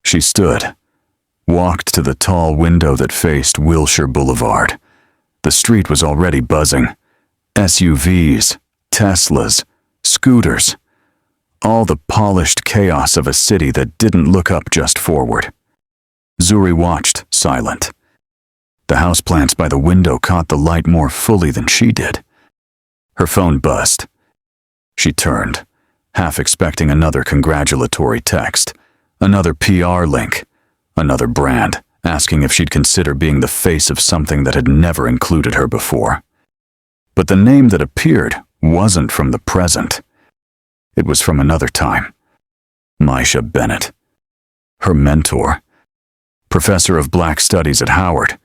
She stood, walked to the tall window that faced Wilshire Boulevard. The street was already buzzing. SUVs, Teslas, scooters. All the polished chaos of a city that didn't look up just forward. Zuri watched, silent. The houseplants by the window caught the light more fully than she did. Her phone buzzed. She turned, half expecting another congratulatory text, another PR link, another brand, asking if she'd consider being the face of something that had never included her before. But the name that appeared wasn't from the present. It was from another time. Misha Bennett. Her mentor. Professor of Black Studies at Howard.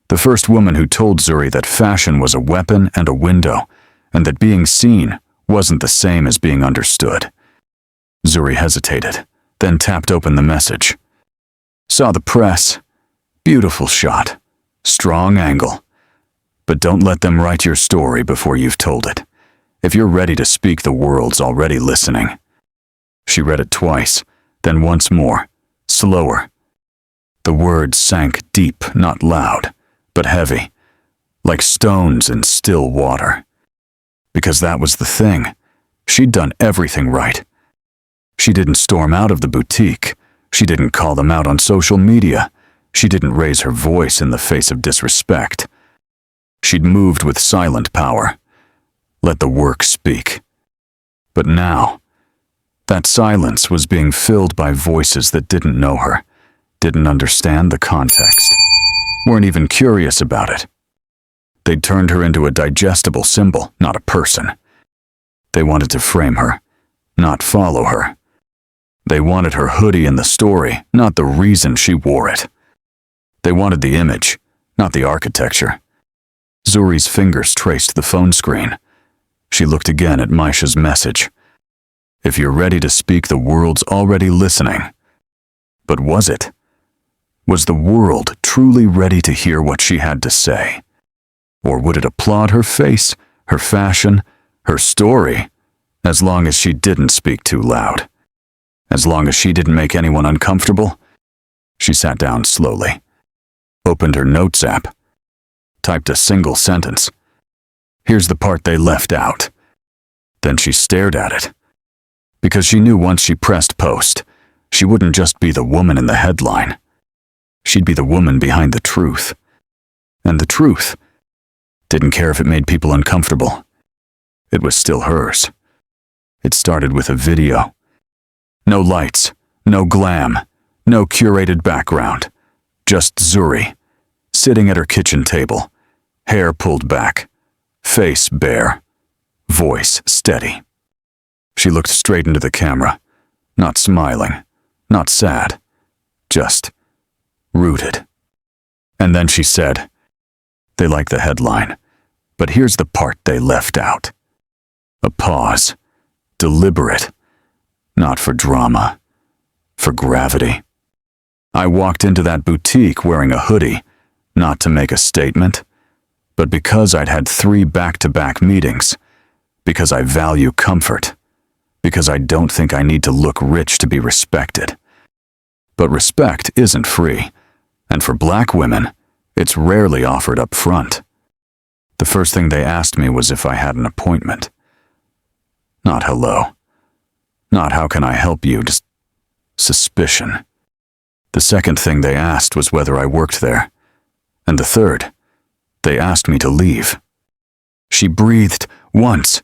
The first woman who told Zuri that fashion was a weapon and a window, and that being seen wasn't the same as being understood. Zuri hesitated, then tapped open the message. Saw the press. Beautiful shot. Strong angle. But don't let them write your story before you've told it. If you're ready to speak, the world's already listening. She read it twice, then once more, slower. The words sank deep, not loud, but heavy, like stones in still water. Because that was the thing. She'd done everything right. She didn't storm out of the boutique. She didn't call them out on social media. She didn't raise her voice in the face of disrespect. She'd moved with silent power. Let the work speak. But now, that silence was being filled by voices that didn't know her, didn't understand the context, weren't even curious about it. They'd turned her into a digestible symbol, not a person. They wanted to frame her, not follow her. They wanted her hoodie in the story, not the reason she wore it. They wanted the image, not the architecture. Zuri's fingers traced the phone screen. She looked again at Misha's message. If you're ready to speak, the world's already listening. But was it? Was the world truly ready to hear what she had to say? Or would it applaud her face, her fashion, her story, as long as she didn't speak too loud? As long as she didn't make anyone uncomfortable? She sat down slowly, opened her notes app, typed a single sentence, Here's the part they left out. Then she stared at it. Because she knew once she pressed post, she wouldn't just be the woman in the headline. She'd be the woman behind the truth. And the truth didn't care if it made people uncomfortable. It was still hers. It started with a video. No lights, no glam, no curated background. Just Zuri, sitting at her kitchen table, hair pulled back, face bare, voice steady. She looked straight into the camera, not smiling, not sad, just rooted. And then she said, "They like the headline, but here's the part they left out." A pause, deliberate, not for drama, for gravity. I walked into that boutique wearing a hoodie, not to make a statement, but because I'd had 3 back-to-back meetings, because I value comfort, because I don't think I need to look rich to be respected. But respect isn't free, and for black women, it's rarely offered up front. The first thing they asked me was if I had an appointment. Not hello. Not how can I help you, just suspicion. The second thing they asked was whether I worked there. And the third, they asked me to leave. She breathed once,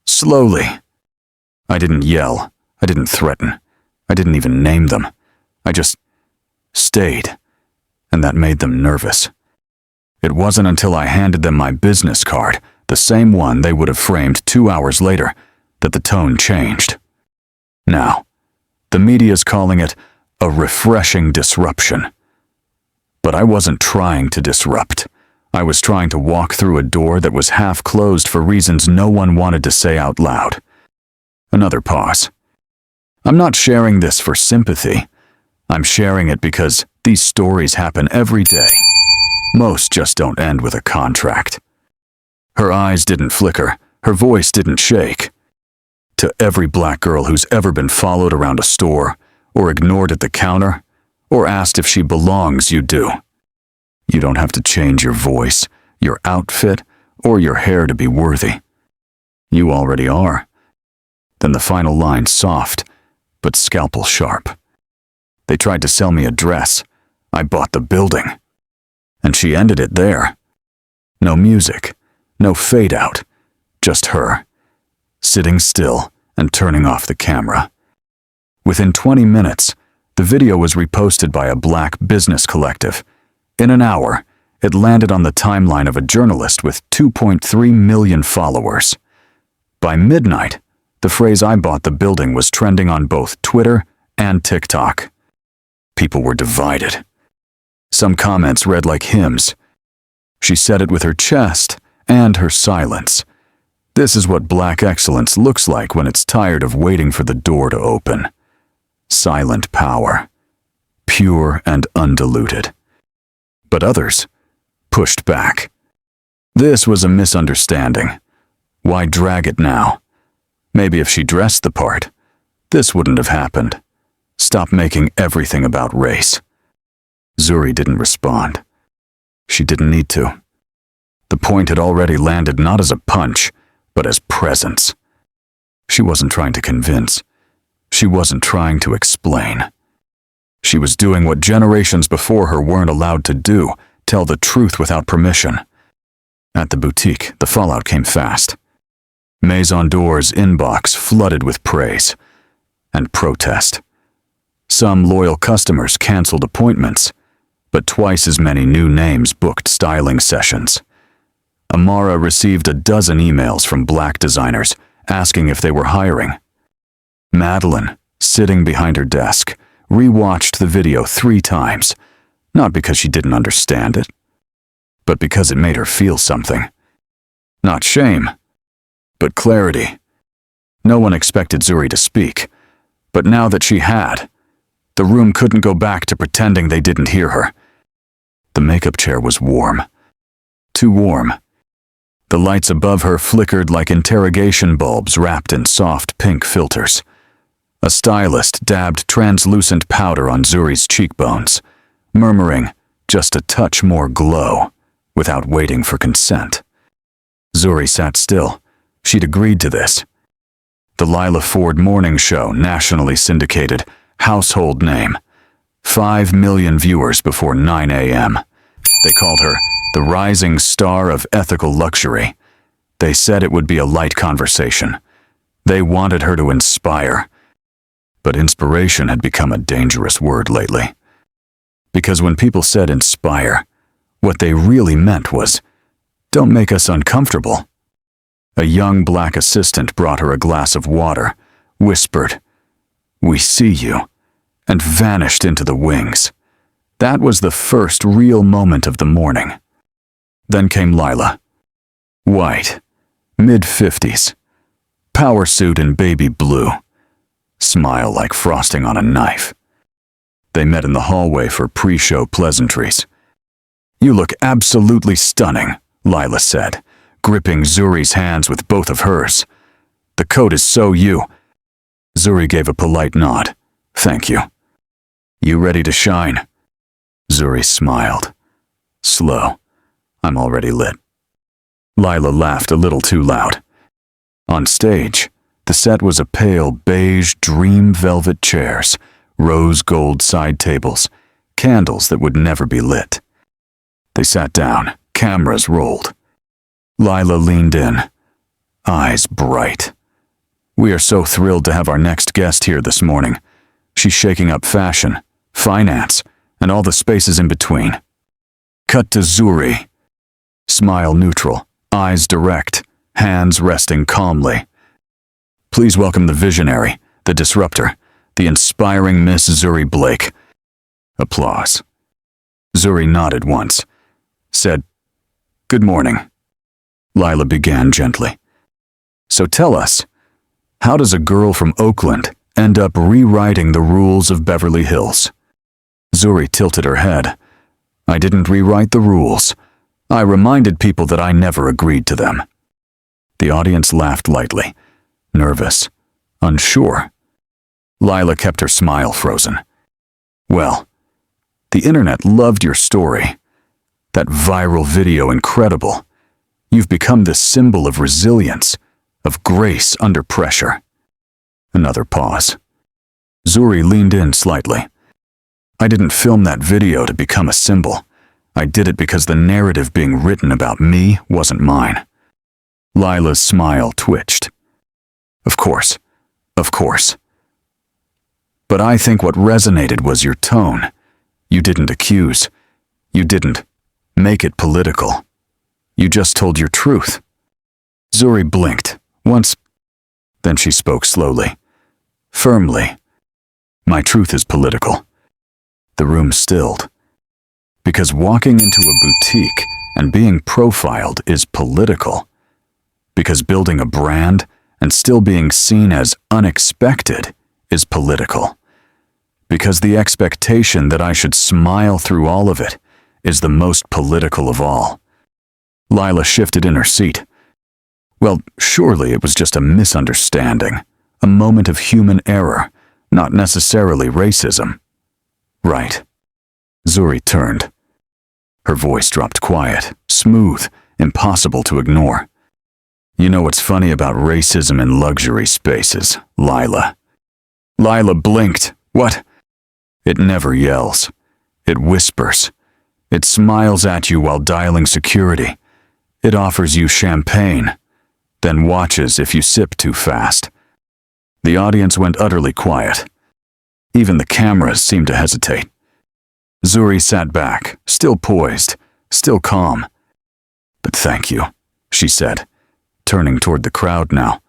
slowly. I didn't yell, I didn't threaten, I didn't even name them. I just stayed, and that made them nervous. It wasn't until I handed them my business card, the same one they would have framed 2 hours later, that the tone changed. Now, the media's calling it a refreshing disruption. But I wasn't trying to disrupt. I was trying to walk through a door that was half closed for reasons no one wanted to say out loud. Another pause. I'm not sharing this for sympathy. I'm sharing it because these stories happen every day. Most just don't end with a contract. Her eyes didn't flicker. Her voice didn't shake. To every black girl who's ever been followed around a store, or ignored at the counter, or asked if she belongs, you do. You don't have to change your voice, your outfit, or your hair to be worthy. You already are. Then the final line soft, but scalpel sharp. They tried to sell me a dress. I bought the building. And she ended it there. No music, no fade out, just her, sitting still and turning off the camera. Within 20 minutes, the video was reposted by a black business collective. In an hour, it landed on the timeline of a journalist with 2.3 million followers. By midnight, the phrase "I bought the building" was trending on both Twitter and TikTok. People were divided. Some comments read like hymns. She said it with her chest and her silence. This is what black excellence looks like when it's tired of waiting for the door to open. Silent power, pure and undiluted. But others pushed back. This was a misunderstanding. Why drag it now? Maybe if she dressed the part, this wouldn't have happened. Stop making everything about race. Zuri didn't respond. She didn't need to. The point had already landed not as a punch, but as presence. She wasn't trying to convince. She wasn't trying to explain. She was doing what generations before her weren't allowed to do, tell the truth without permission. At the boutique, the fallout came fast. Maison d'Or's inbox flooded with praise and protest. Some loyal customers canceled appointments, but twice as many new names booked styling sessions. Amara received a dozen emails from black designers asking if they were hiring. Madeline, sitting behind her desk, rewatched the video 3 times, not because she didn't understand it, but because it made her feel something. Not shame, but clarity. No one expected Zuri to speak, but now that she had, the room couldn't go back to pretending they didn't hear her. The makeup chair was warm. Too warm. The lights above her flickered like interrogation bulbs wrapped in soft pink filters. A stylist dabbed translucent powder on Zuri's cheekbones, murmuring, "Just a touch more glow," without waiting for consent. Zuri sat still. She'd agreed to this. The Lila Ford Morning Show, nationally syndicated, household name. 5 million viewers before 9 a.m. They called her the rising star of ethical luxury. They said it would be a light conversation. They wanted her to inspire. But inspiration had become a dangerous word lately. Because when people said inspire, what they really meant was, don't make us uncomfortable. A young black assistant brought her a glass of water, whispered, "We see you," and vanished into the wings. That was the first real moment of the morning. Then came Lila. White, mid-50s, power suit in baby blue, smile like frosting on a knife. They met in the hallway for pre-show pleasantries. "You look absolutely stunning," Lila said, gripping Zuri's hands with both of hers. "The coat is so you." Zuri gave a polite nod. "Thank you." "You ready to shine?" Zuri smiled. "Slow. I'm already lit." Lila laughed a little too loud. On stage, the set was a pale beige dream velvet chairs, rose gold side tables, candles that would never be lit. They sat down, cameras rolled. Lila leaned in, eyes bright. "We are so thrilled to have our next guest here this morning. She's shaking up fashion, finance, and all the spaces in between." Cut to Zuri. Smile neutral, eyes direct, hands resting calmly. "Please welcome the visionary, the disruptor, the inspiring Miss Zuri Blake." Applause. Zuri nodded once, said, "Good morning." Lila began gently. "So tell us, how does a girl from Oakland end up rewriting the rules of Beverly Hills?" Zuri tilted her head. "I didn't rewrite the rules. I reminded people that I never agreed to them." The audience laughed lightly, nervous, unsure. Lila kept her smile frozen. "Well, the internet loved your story. That viral video incredible. You've become this symbol of resilience, of grace under pressure." Another pause. Zuri leaned in slightly. "I didn't film that video to become a symbol. I did it because the narrative being written about me wasn't mine." Lila's smile twitched. Of course. But I think what resonated was your tone. You didn't accuse. You didn't make it political. You just told your truth." Zuri blinked, once. Then she spoke slowly, firmly. "My truth is political." The room stilled. Because walking into a boutique and being profiled is political. Because building a brand and still being seen as unexpected is political. Because the expectation that I should smile through all of it is the most political of all. Lila shifted in her seat. "Well, surely it was just a misunderstanding, a moment of human error, not necessarily racism." "Right." Zuri turned. Her voice dropped quiet, smooth, impossible to ignore. "You know what's funny about racism in luxury spaces, Lila?" Lila blinked. "What?" "It never yells. It whispers. It smiles at you while dialing security. It offers you champagne, then watches if you sip too fast." The audience went utterly quiet. Even the cameras seemed to hesitate. Zuri sat back, still poised, still calm. "But thank you," she said, turning toward the crowd now,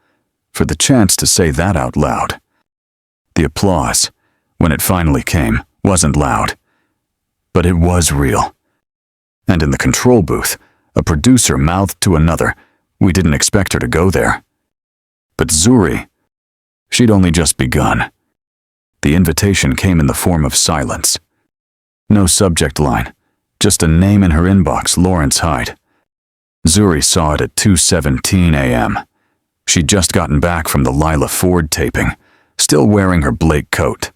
for the chance to say that out loud. The applause, when it finally came, wasn't loud. But it was real. And in the control booth, a producer mouthed to another, "We didn't expect her to go there." But Zuri, she'd only just begun. The invitation came in the form of silence. No subject line, just a name in her inbox, Lawrence Hyde. Zuri saw it at 2:17 a.m. She'd just gotten back from the Lila Ford taping, still wearing her Blake coat,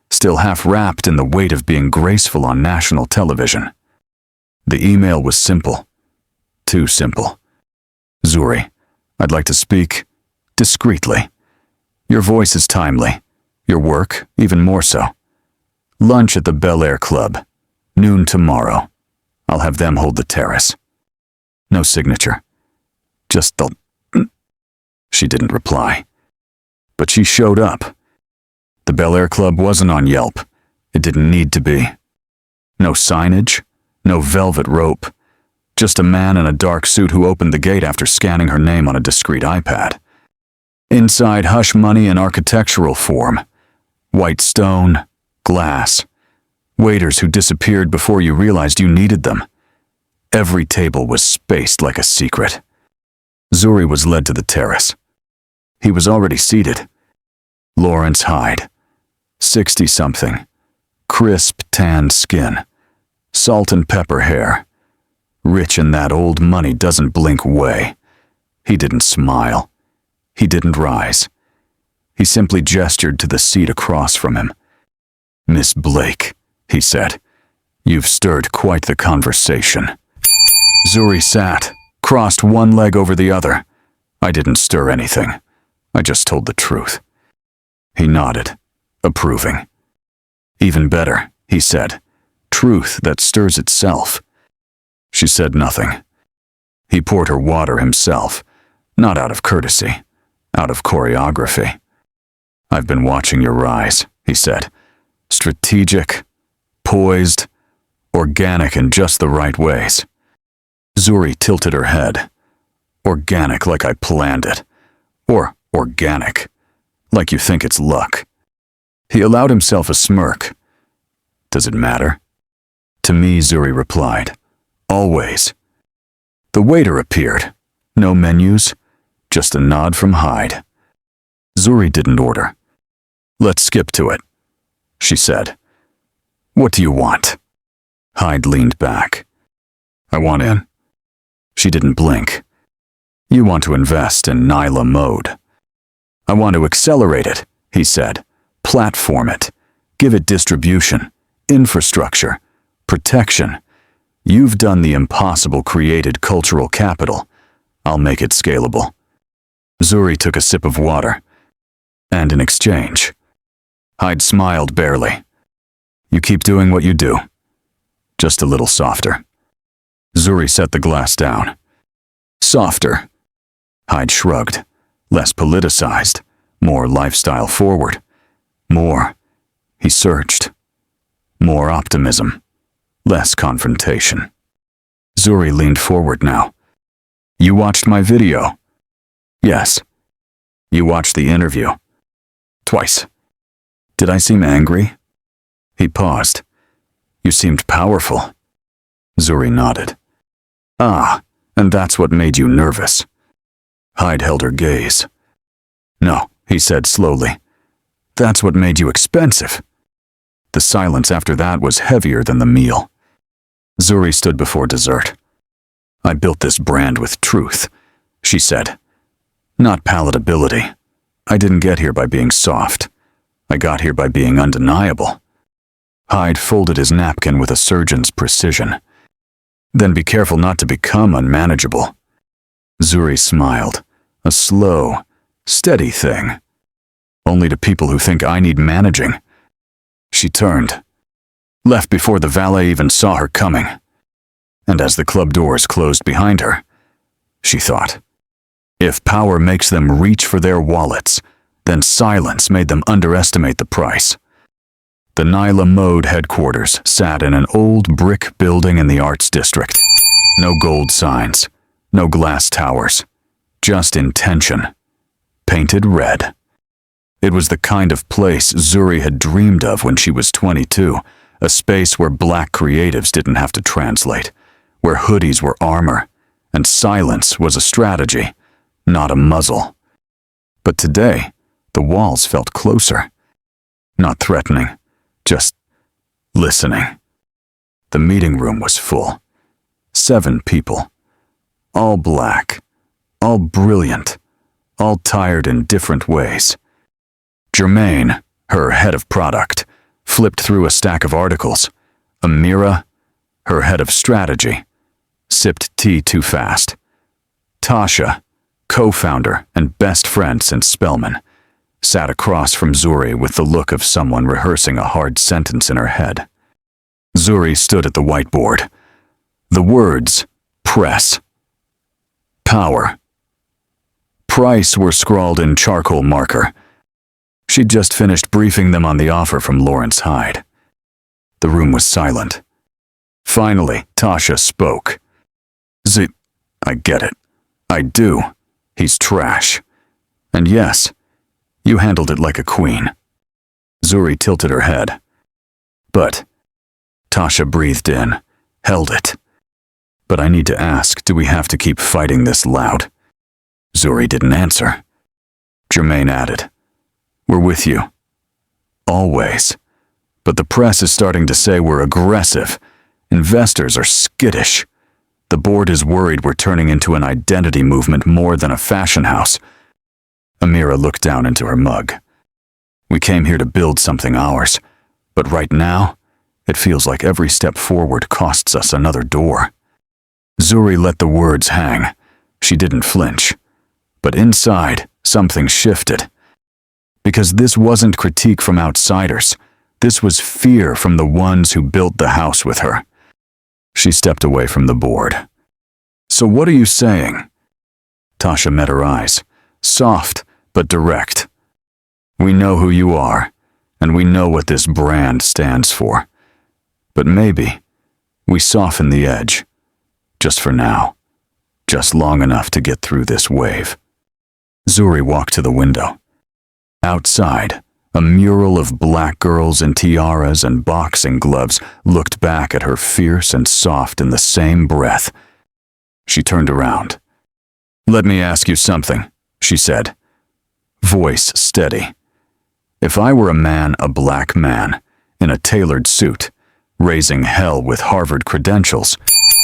still half wrapped in the weight of being graceful on national television. The email was simple. Too simple. Zuri, I'd like to speak discreetly. Your voice is timely. Your work, even more so. Lunch at the Bel Air Club. Noon tomorrow. I'll have them hold the terrace. No signature. Just the... She didn't reply. But she showed up. The Bel Air Club wasn't on Yelp. It didn't need to be. No signage, no velvet rope. Just a man in a dark suit who opened the gate after scanning her name on a discreet iPad. Inside, hush money in architectural form. White stone, glass. Waiters who disappeared before you realized you needed them. Every table was spaced like a secret. Zuri was led to the terrace. He was already seated. Lawrence Hyde, 60-something, crisp tanned skin, salt and pepper hair, rich in that old money doesn't blink way. He didn't smile. He didn't rise. He simply gestured to the seat across from him. "Miss Blake," he said, "you've stirred quite the conversation." Zuri sat, crossed one leg over the other. "I didn't stir anything. I just told the truth." He nodded, approving. "Even better," he said, "truth that stirs itself." She said nothing. He poured her water himself, not out of courtesy, out of choreography. "I've been watching your rise," he said. "Strategic, poised, organic in just the right ways." Zuri tilted her head. "Organic like I planned it. Or organic, like you think it's luck." He allowed himself a smirk. "Does it matter?" "To me," Zuri replied. "Always." The waiter appeared. No menus, just a nod from Hyde. Zuri didn't order. "Let's skip to it," she said. "What do you want?" Hyde leaned back. "I want in." She didn't blink. "You want to invest in Nyla mode." "I want to accelerate it," he said. "Platform it. Give it distribution, infrastructure, protection. You've done the impossible, created cultural capital. I'll make it scalable." Zuri took a sip of water. "And in exchange?" Hyde smiled barely. "You keep doing what you do. Just a little softer." Zuri set the glass down. "Softer." Hyde shrugged. Less politicized, more lifestyle forward. More, he searched. More optimism, less confrontation. Zuri leaned forward now. "You watched my video?" "Yes." "You watched the interview?" "Twice." "Did I seem angry?" He paused. "You seemed powerful." Zuri nodded. "Ah, and that's what made you nervous." Hyde held her gaze. "No," he said slowly. "That's what made you expensive." The silence after that was heavier than the meal. Zuri stood before dessert. "I built this brand with truth," she said. "Not palatability. I didn't get here by being soft. I got here by being undeniable." Hyde folded his napkin with a surgeon's precision. "Then be careful not to become unmanageable." Zuri smiled. "A slow, steady thing. Only to people who think I need managing." She turned, left before the valet even saw her coming. And as the club doors closed behind her, she thought, if power makes them reach for their wallets, then silence made them underestimate the price. The Nyla Mode headquarters sat in an old brick building in the Arts District. No gold signs, no glass towers, just intention, painted red. It was the kind of place Zuri had dreamed of when she was 22, a space where black creatives didn't have to translate, where hoodies were armor, and silence was a strategy, not a muzzle. But today, the walls felt closer. Not threatening, just listening. The meeting room was full. 7 people. All black, all brilliant, all tired in different ways. Germaine, her head of product, flipped through a stack of articles. Amira, her head of strategy, sipped tea too fast. Tasha, co-founder and best friend since Spelman, sat across from Zuri with the look of someone rehearsing a hard sentence in her head. Zuri stood at the whiteboard. The words, press, power, price were scrawled in charcoal marker. She'd just finished briefing them on the offer from Lawrence Hyde. The room was silent. Finally, Tasha spoke. I get it. I do. He's trash. And yes, you handled it like a queen. Zuri tilted her head. But, Tasha breathed in, held it. But I need to ask, do we have to keep fighting this loud? Zuri didn't answer. Jermaine added, we're with you. Always. But the press is starting to say we're aggressive. Investors are skittish. The board is worried we're turning into an identity movement more than a fashion house. Amira looked down into her mug. We came here to build something ours, but right now, it feels like every step forward costs us another door. Zuri let the words hang. She didn't flinch. But inside, something shifted. Because this wasn't critique from outsiders. This was fear from the ones who built the house with her. She stepped away from the board. So what are you saying? Tasha met her eyes, soft but direct. We know who you are, and we know what this brand stands for. But maybe we soften the edge, just for now, just long enough to get through this wave. Zuri walked to the window. Outside, a mural of black girls in tiaras and boxing gloves looked back at her fierce and soft in the same breath. She turned around. Let me ask you something, she said, voice steady. If I were a black man, in a tailored suit, raising hell with Harvard credentials,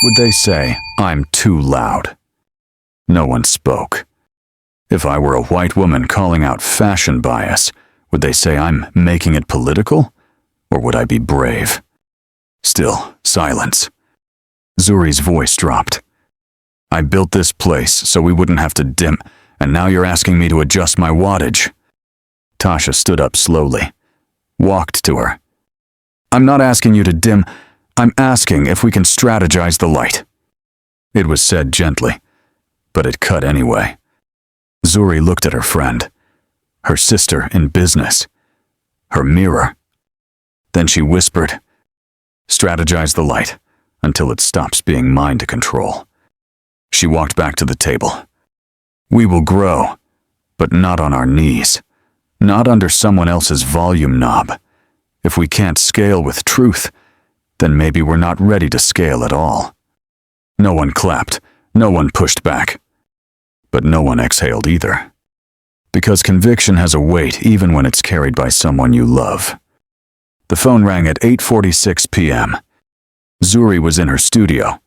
would they say I'm too loud? No one spoke. If I were a white woman calling out fashion bias, would they say I'm making it political? Or would I be brave? Still, silence. Zuri's voice dropped. I built this place so we wouldn't have to dim, and now you're asking me to adjust my wattage. Tasha stood up slowly, walked to her. I'm not asking you to dim, I'm asking if we can strategize the light. It was said gently, but it cut anyway. Zuri looked at her friend, her sister in business, her mirror. Then she whispered, strategize the light until it stops being mine to control. She walked back to the table. We will grow, but not on our knees, not under someone else's volume knob. If we can't scale with truth, then maybe we're not ready to scale at all. No one clapped, no one pushed back. But no one exhaled either. Because conviction has a weight even when it's carried by someone you love. The phone rang at 8:46 p.m. Zuri was in her studio,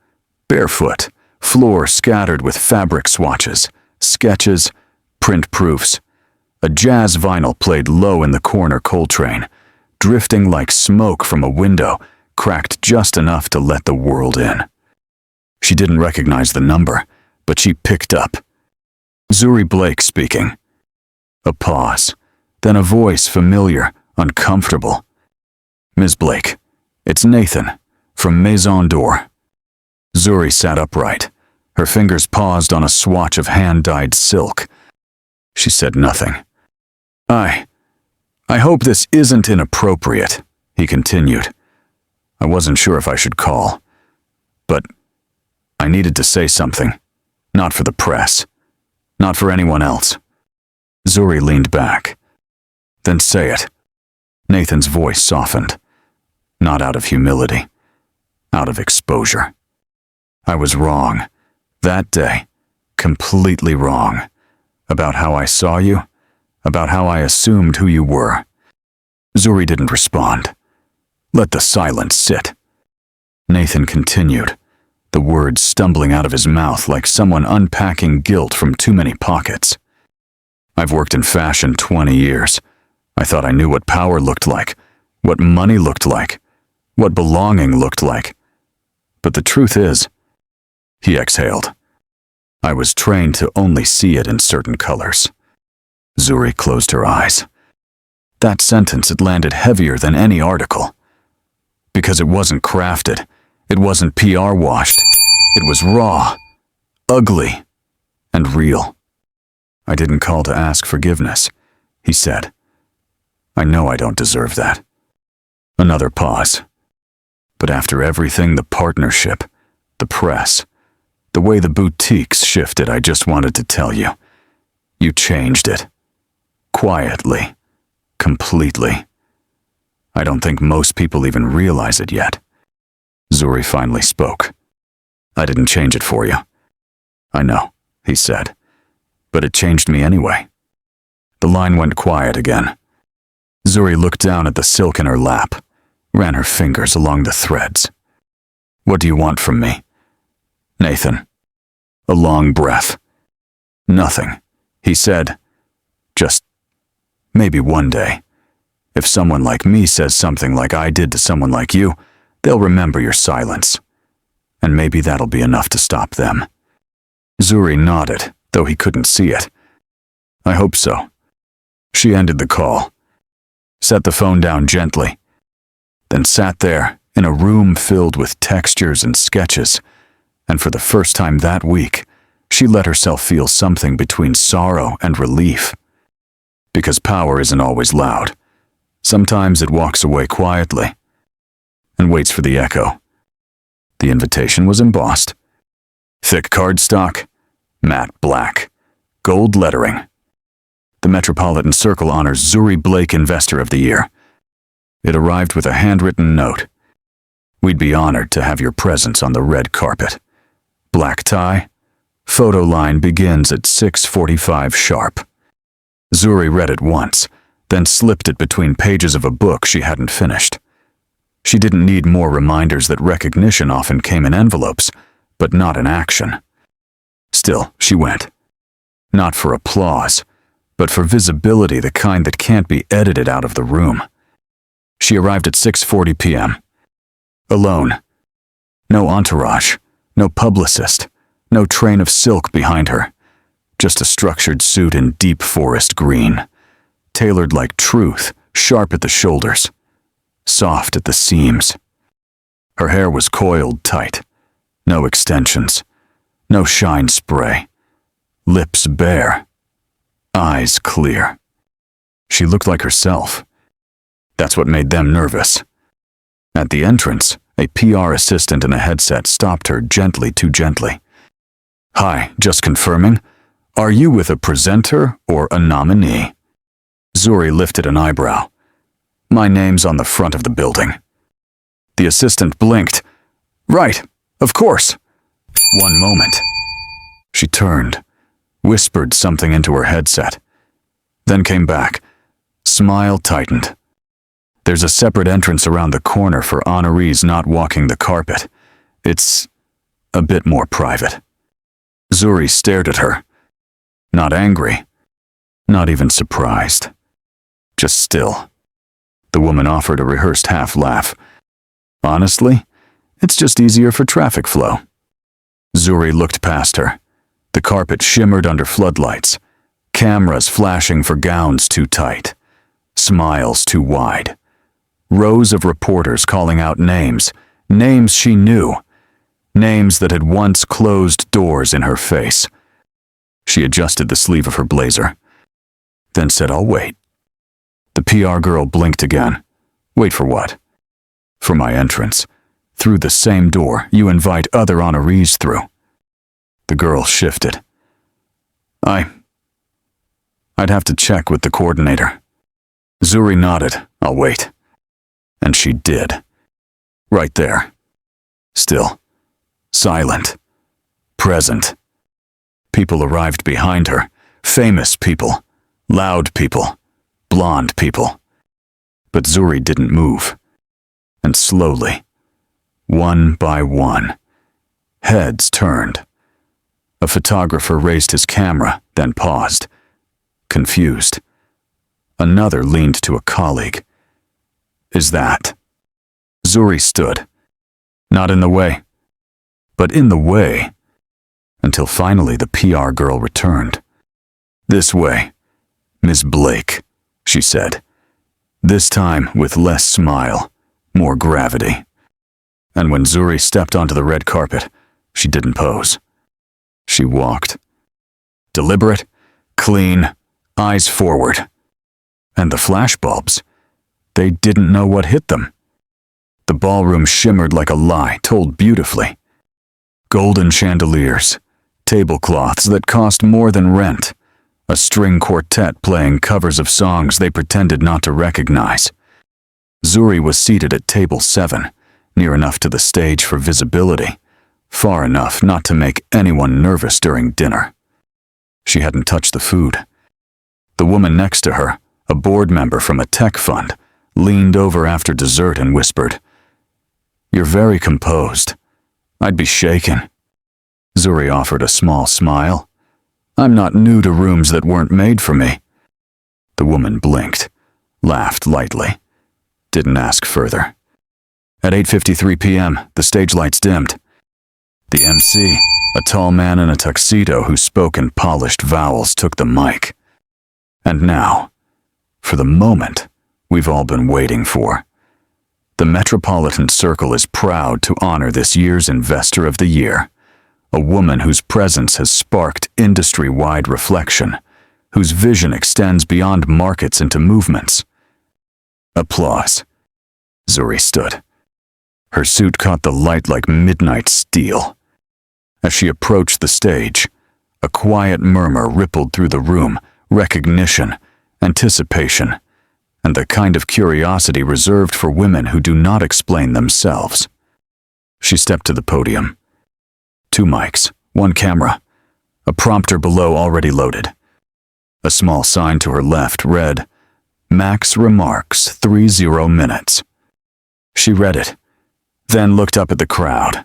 barefoot, floor scattered with fabric swatches, sketches, print proofs. A jazz vinyl played low in the corner Coltrane, drifting like smoke from a window, cracked just enough to let the world in. She didn't recognize the number, but she picked up. Zuri Blake speaking. A pause, then a voice familiar, uncomfortable. Ms. Blake, it's Nathan, from Maison d'Or. Zuri sat upright. Her fingers paused on a swatch of hand-dyed silk. She said nothing. I hope this isn't inappropriate, he continued. I wasn't sure if I should call, but I needed to say something, not for the press. Not for anyone else. Zuri leaned back. Then say it. Nathan's voice softened. Not out of humility. Out of exposure. I was wrong. That day. Completely wrong. About how I saw you. About how I assumed who you were. Zuri didn't respond. Let the silence sit. Nathan continued, the words stumbling out of his mouth like someone unpacking guilt from too many pockets. I've worked in fashion 20 years. I thought I knew what power looked like, what money looked like, what belonging looked like. But the truth is, he exhaled, I was trained to only see it in certain colors. Zuri closed her eyes. That sentence had landed heavier than any article. Because it wasn't crafted, it wasn't PR washed, it was raw, ugly, and real. I didn't call to ask forgiveness, he said. I know I don't deserve that. Another pause. But after everything, the partnership, the press, the way the boutiques shifted, I just wanted to tell you. You changed it. Quietly. Completely. I don't think most people even realize it yet. Zuri finally spoke. I didn't change it for you. I know, he said. But it changed me anyway. The line went quiet again. Zuri looked down at the silk in her lap, ran her fingers along the threads. What do you want from me? Nathan. A long breath. Nothing, he said. Just maybe one day, if someone like me says something like I did to someone like you, they'll remember your silence. And maybe that'll be enough to stop them. Zuri nodded, though he couldn't see it. I hope so. She ended the call, set the phone down gently, then sat there in a room filled with textures and sketches, and for the first time that week, she let herself feel something between sorrow and relief. Because power isn't always loud. Sometimes it walks away quietly and waits for the echo. The invitation was embossed. Thick cardstock, matte black, gold lettering. The Metropolitan Circle honors Zuri Blake Investor of the Year. It arrived with a handwritten note. We'd be honored to have your presence on the red carpet. Black tie. Photo line begins at 6:45 sharp. Zuri read it once, then slipped it between pages of a book she hadn't finished. She didn't need more reminders that recognition often came in envelopes, but not in action. Still, she went. Not for applause, but for visibility, the kind that can't be edited out of the room. She arrived at 6:40 p.m. Alone. No entourage, no publicist, no train of silk behind her. Just a structured suit in deep forest green, tailored like truth, sharp at the shoulders, soft at the seams. Her hair was coiled tight, no extensions, no shine spray, lips bare, eyes clear. She looked like herself. That's what made them nervous. At the entrance, a PR assistant in a headset stopped her gently, too gently. Hi, just confirming. Are you with a presenter or a nominee? Zuri lifted an eyebrow. My name's on the front of the building. The assistant blinked. Right, of course. One moment. She turned, whispered something into her headset, then came back. Smile tightened. There's a separate entrance around the corner for honorees not walking the carpet. It's a bit more private. Zuri stared at her. Not angry, not even surprised. Just still. The woman offered a rehearsed half laugh. Honestly, it's just easier for traffic flow. Zuri looked past her. The carpet shimmered under floodlights, cameras flashing for gowns too tight, smiles too wide, rows of reporters calling out names, names she knew, names that had once closed doors in her face. She adjusted the sleeve of her blazer, then said, I'll wait. The PR girl blinked again. Wait for what? For my entrance. Through the same door you invite other honorees through. The girl shifted. I'd have to check with the coordinator. Zuri nodded. I'll wait. And she did. Right there. Still. Silent. Present. People arrived behind her. Famous people. Loud people. Blonde people. But Zuri didn't move. And slowly, one by one, heads turned. A photographer raised his camera, then paused, confused. Another leaned to a colleague. Is that? Zuri stood. Not in the way. But in the way, until finally the PR girl returned. "This way, Miss Blake," she said, this time with less smile, more gravity. And when Zuri stepped onto the red carpet, she didn't pose. She walked. Deliberate, clean, eyes forward. And the flashbulbs, they didn't know what hit them. The ballroom shimmered like a lie told beautifully. Golden chandeliers, tablecloths that cost more than rent, a string quartet playing covers of songs they pretended not to recognize. Zuri was seated at table 7, near enough to the stage for visibility, far enough not to make anyone nervous during dinner. She hadn't touched the food. The woman next to her, a board member from a tech fund, leaned over after dessert and whispered, "You're very composed. I'd be shaken." Zuri offered a small smile. "I'm not new to rooms that weren't made for me." The woman blinked, laughed lightly, didn't ask further. At 8:53 p.m., the stage lights dimmed. The MC, a tall man in a tuxedo who spoke in polished vowels, took the mic. And now, for the moment we've all been waiting for. The Metropolitan Circle is proud to honor this year's Investor of the Year, a woman whose presence has sparked industry-wide reflection, whose vision extends beyond markets into movements. Applause. Zuri stood. Her suit caught the light like midnight steel. As she approached the stage, a quiet murmur rippled through the room, recognition, anticipation, and the kind of curiosity reserved for women who do not explain themselves. She stepped to the podium. 2 mics, 1 camera, a prompter below already loaded. A small sign to her left read, "Max Remarks, 30 minutes." She read it, then looked up at the crowd.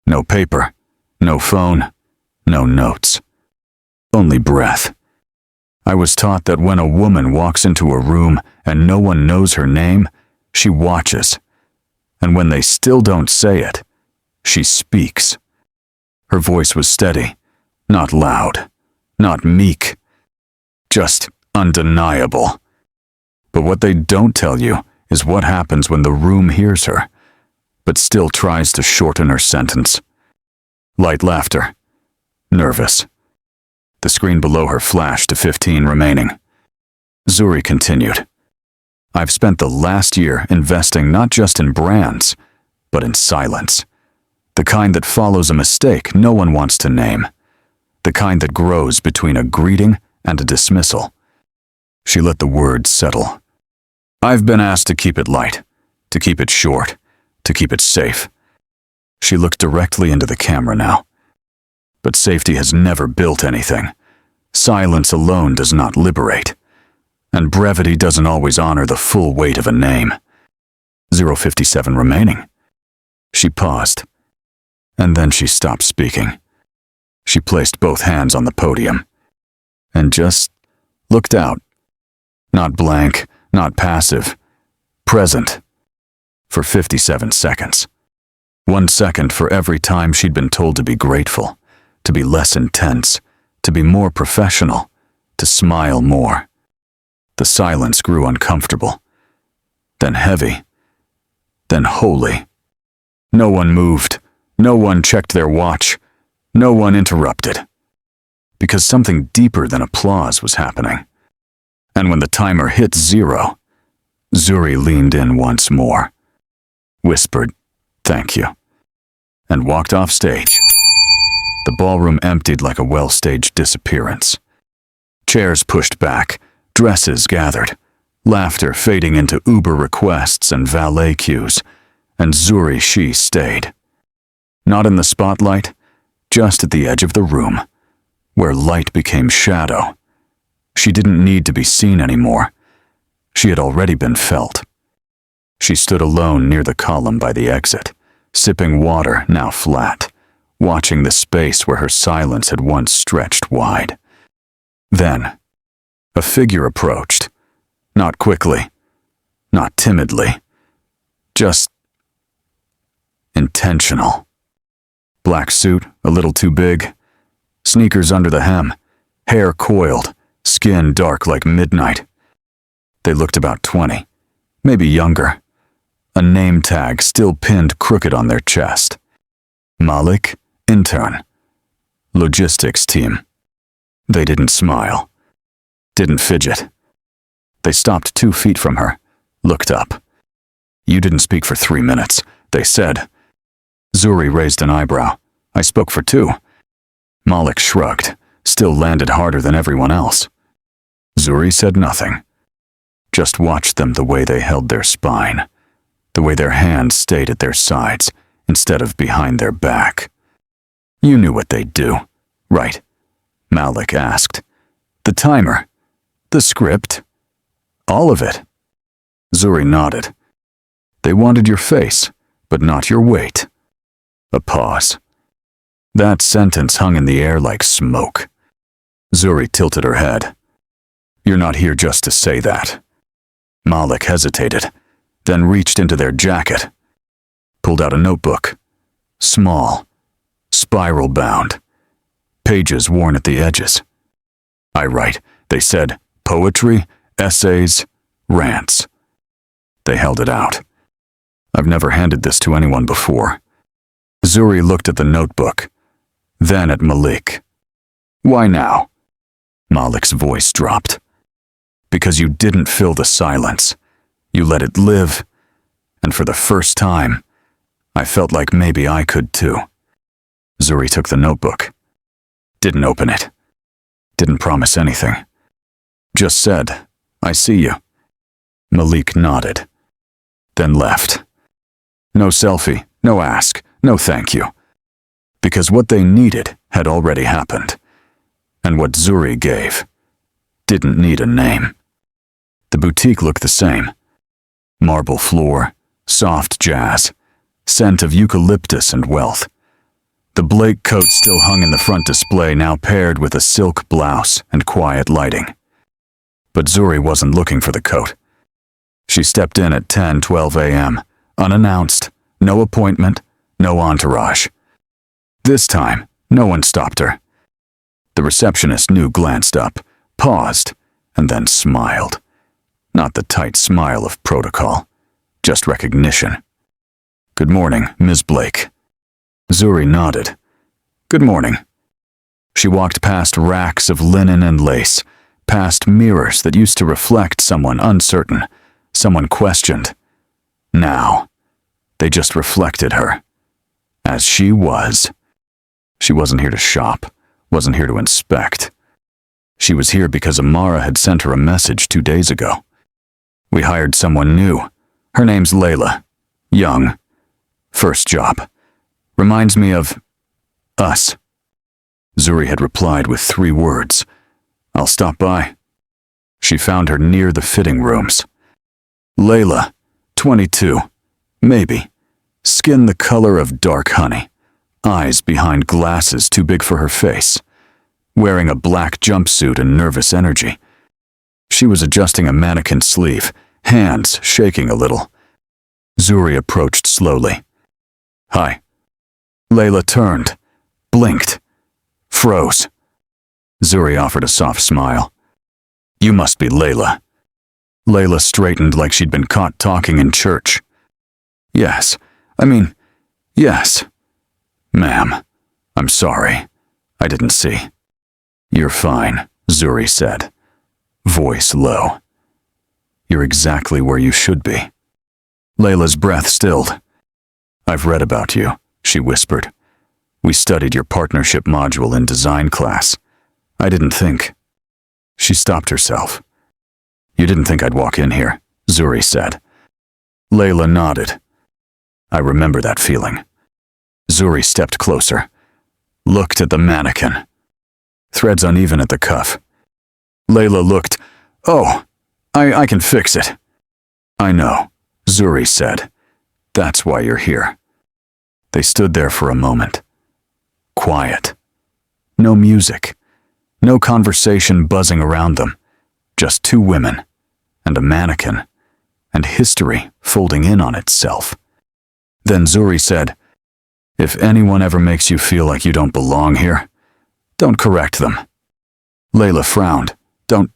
No paper, no phone, no notes. Only breath. I was taught that when a woman walks into a room and no one knows her name, she watches. And when they still don't say it, she speaks. Her voice was steady, not loud, not meek, just undeniable. But what they don't tell you is what happens when the room hears her, but still tries to shorten her sentence. Light laughter. Nervous. The screen below her flashed to 15 remaining. Zuri continued. "I've spent the last year investing not just in brands, but in silence. The kind that follows a mistake no one wants to name. The kind that grows between a greeting and a dismissal." She let the words settle. "I've been asked to keep it light, to keep it short, to keep it safe." She looked directly into the camera now. But safety has never built anything. Silence alone does not liberate. And brevity doesn't always honor the full weight of a name. 0:57 remaining. She paused. And then she stopped speaking. She placed both hands on the podium. And just looked out. Not blank, not passive. Present. For 57 seconds. 1 second for every time she'd been told to be grateful, to be less intense, to be more professional, to smile more. The silence grew uncomfortable, then heavy, then holy. No one moved, no one checked their watch, no one interrupted. Because something deeper than applause was happening. And when the timer hit 0, Zuri leaned in once more, whispered, "Thank you," and walked off stage. The ballroom emptied like a well-staged disappearance. Chairs pushed back, dresses gathered, laughter fading into Uber requests and valet queues, and Zuri she stayed. Not in the spotlight, just at the edge of the room, where light became shadow. She didn't need to be seen anymore. She had already been felt. She stood alone near the column by the exit, sipping water now flat, watching the space where her silence had once stretched wide. Then, a figure approached, not quickly, not timidly, just intentional. Black suit, a little too big, sneakers under the hem, hair coiled, skin dark like midnight. They looked about 20, maybe younger. A name tag still pinned crooked on their chest. Malik, intern. Logistics team. They didn't smile. Didn't fidget. They stopped 2 feet from her, looked up. You didn't speak for 3 minutes, they said. Zuri raised an eyebrow. I spoke for 2. Malik shrugged, still landed harder than everyone else. Zuri said nothing. Just watched them the way they held their spine, the way their hands stayed at their sides instead of behind their back. You knew what they'd do, right? Malik asked. The timer, the script, all of it. Zuri nodded. They wanted your face, but not your weight. A pause. That sentence hung in the air like smoke. Zuri tilted her head. You're not here just to say that. Malik hesitated, then reached into their jacket. Pulled out a notebook. Small, spiral-bound, pages worn at the edges. I write, they said, poetry, essays, rants. They held it out. I've never handed this to anyone before. Zuri looked at the notebook, then at Malik. Why now? Malik's voice dropped. Because you didn't fill the silence. You let it live, and for the first time, I felt like maybe I could too. Zuri took the notebook. Didn't open it. Didn't promise anything. Just said, I see you. Malik nodded, then left. No selfie, no ask, no thank you. Because what they needed had already happened, and what Zuri gave didn't need a name. The boutique looked the same. Marble floor, soft jazz, scent of eucalyptus and wealth. The Blake coat still hung in the front display, now paired with a silk blouse and quiet lighting. But Zuri wasn't looking for the coat. She stepped in at 10:12 a.m., unannounced, no appointment, no entourage. This time, no one stopped her. The receptionist glanced up, paused, and then smiled. Not the tight smile of protocol, just recognition. Good morning, Ms. Blake. Zuri nodded. Good morning. She walked past racks of linen and lace, past mirrors that used to reflect someone uncertain, someone questioned. Now, they just reflected her. As she was. She wasn't here to shop, wasn't here to inspect. She was here because Amara had sent her a message 2 days ago. We hired someone new. Her name's Layla. Young. First job. Reminds me of us. Zuri had replied with 3 words. I'll stop by. She found her near the fitting rooms. Layla, 22, maybe. Skin the color of dark honey. Eyes behind glasses too big for her face. Wearing a black jumpsuit and nervous energy. She was adjusting a mannequin sleeve, hands shaking a little. Zuri approached slowly. Hi. Layla turned, blinked, froze. Zuri offered a soft smile. You must be Layla. Layla straightened like she'd been caught talking in church. Yes. Yes. Ma'am, I'm sorry. I didn't see. You're fine, Zuri said, voice low. You're exactly where you should be. Layla's breath stilled. I've read about you, she whispered. We studied your partnership module in design class. I didn't think. She stopped herself. You didn't think I'd walk in here, Zuri said. Layla nodded. I remember that feeling. Zuri stepped closer, looked at the mannequin. Threads uneven at the cuff. Layla looked. Oh, I can fix it. I know, Zuri said. That's why you're here. They stood there for a moment. Quiet. No music. No conversation buzzing around them. Just 2 women, and a mannequin, and history folding in on itself. Then Zuri said, If anyone ever makes you feel like you don't belong here, Don't correct them. Layla frowned. Don't.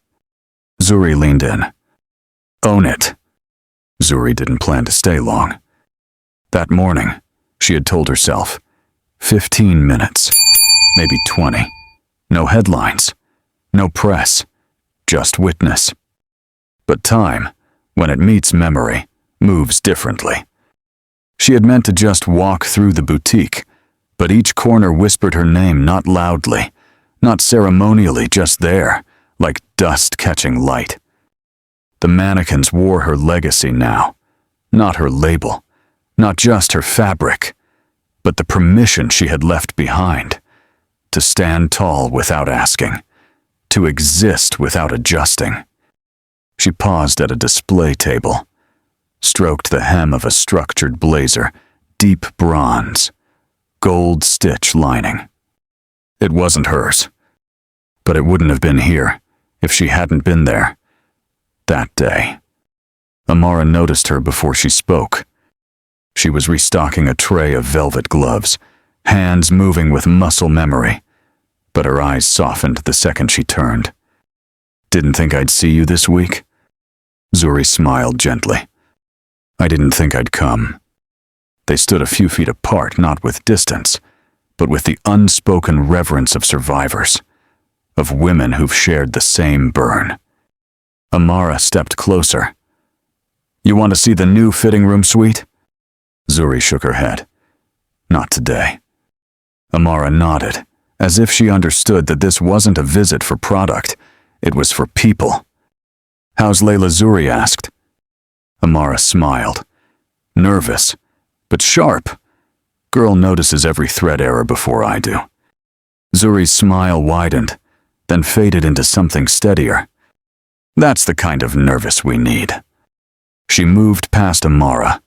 Zuri leaned in. Own it. Zuri didn't plan to stay long. That morning, she had told herself, 15 minutes, maybe 20. No headlines, no press, just witness. But time, when it meets memory, moves differently. She had meant to just walk through the boutique, but each corner whispered her name not loudly, not ceremonially, just there, like dust catching light. The mannequins wore her legacy now, not her label, not just her fabric, but the permission she had left behind, to stand tall without asking, to exist without adjusting. She paused at a display table, stroked the hem of a structured blazer, deep bronze, gold stitch lining. It wasn't hers, but it wouldn't have been here if she hadn't been there. That day. Amara noticed her before she spoke. She was restocking a tray of velvet gloves, hands moving with muscle memory, but her eyes softened the second she turned. Didn't think I'd see you this week? Zuri smiled gently. I didn't think I'd come. They stood a few feet apart, not with distance, but with the unspoken reverence of survivors, of women who've shared the same burn. Amara stepped closer. You want to see the new fitting room suite? Zuri shook her head. Not today. Amara nodded, as if she understood that this wasn't a visit for product, it was for people. How's Layla? Zuri asked. Amara smiled. Nervous, but sharp. Girl notices every thread error before I do. Zuri's smile widened, then faded into something steadier. That's the kind of nervous we need. She moved past Amara,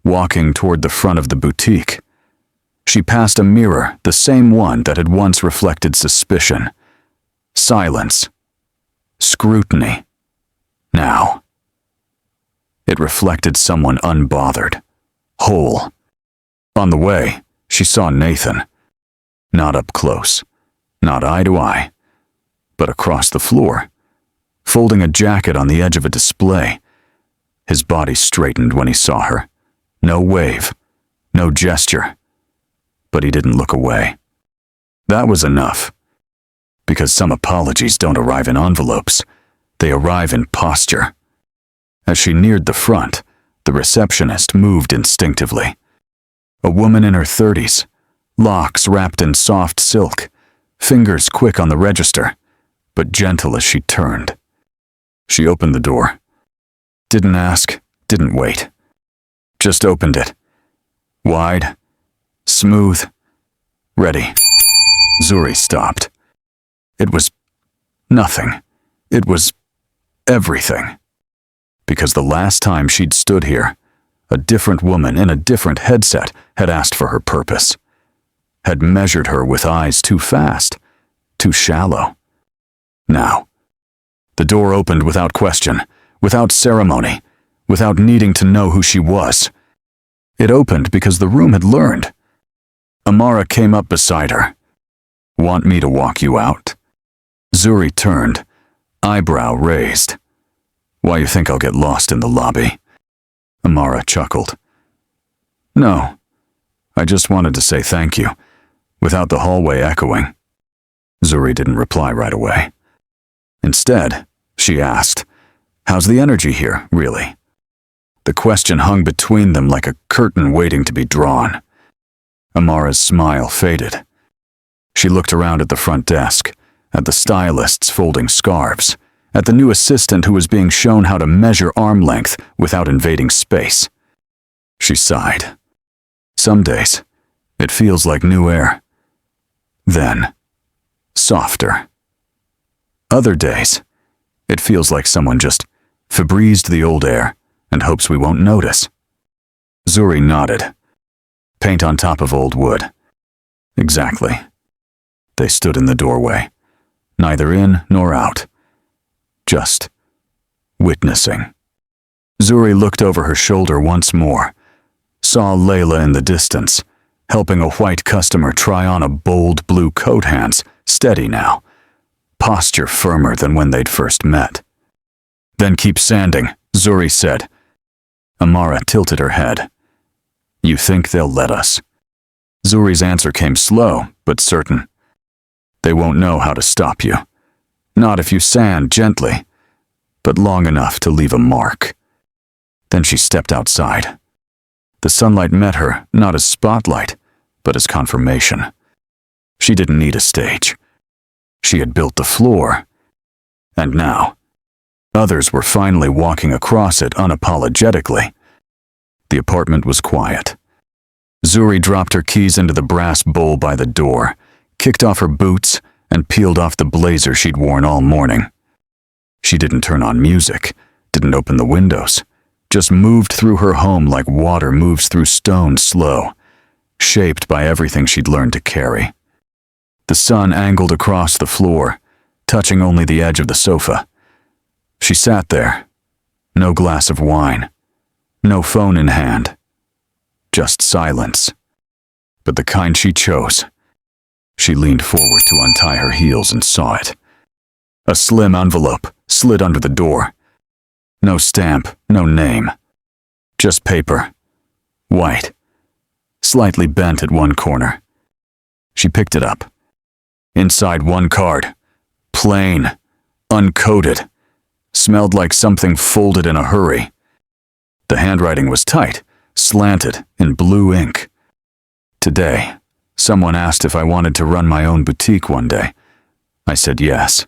walking toward the front of the boutique. She passed a mirror, the same one that had once reflected suspicion. Silence. Scrutiny. Now. It reflected someone unbothered, whole. On the way, she saw Nathan. Not up close, not eye to eye, but across the floor, folding a jacket on the edge of a display. His body straightened when he saw her. No wave, no gesture. But he didn't look away. That was enough. Because some apologies don't arrive in envelopes. They arrive in posture. As she neared the front, the receptionist moved instinctively. A woman in her 30s, locks wrapped in soft silk, fingers quick on the register, but gentle as she turned. She opened the door. Didn't ask, didn't wait. Just opened it. Wide, smooth, ready. Zuri stopped. It was nothing. It was everything. Because the last time she'd stood here, a different woman in a different headset had asked for her purpose, had measured her with eyes too fast, too shallow. Now, the door opened without question, without ceremony, without needing to know who she was. It opened because the room had learned. Amara came up beside her. Want me to walk you out? Zuri turned, eyebrow raised. Why you think I'll get lost in the lobby? Amara chuckled. No, I just wanted to say thank you, without the hallway echoing. Zuri didn't reply right away. Instead, she asked, how's the energy here, really? The question hung between them like a curtain waiting to be drawn. Amara's smile faded. She looked around at the front desk, at the stylists folding scarves, at the new assistant who was being shown how to measure arm length without invading space. She sighed. Some days, it feels like new air. Then, softer. Other days, it feels like someone just Febrezed the old air and hopes we won't notice. Zuri nodded. Paint on top of old wood. Exactly. They stood in the doorway, neither in nor out. Just witnessing. Zuri looked over her shoulder once more, saw Layla in the distance, helping a white customer try on a bold blue coat. Hands steady now, posture firmer than when they'd first met. Then keep sanding, Zuri said. Amara tilted her head. You think they'll let us? Zuri's answer came slow, but certain. They won't know how to stop you. Not if you sand gently, but long enough to leave a mark. Then she stepped outside. The sunlight met her, not as spotlight, but as confirmation. She didn't need a stage. She had built the floor. And now, others were finally walking across it unapologetically. The apartment was quiet. Zuri dropped her keys into the brass bowl by the door, kicked off her boots, and peeled off the blazer she'd worn all morning. She didn't turn on music, didn't open the windows, just moved through her home like water moves through stone slow, shaped by everything she'd learned to carry. The sun angled across the floor, touching only the edge of the sofa. She sat there, no glass of wine, no phone in hand, just silence. But the kind she chose. She leaned forward to untie her heels and saw it. A slim envelope slid under the door. No stamp, no name. Just paper. White. Slightly bent at one corner. She picked it up. Inside one card. Plain. Uncoded. Smelled like something folded in a hurry. The handwriting was tight, slanted, in blue ink. Today, someone asked if I wanted to run my own boutique one day. I said yes.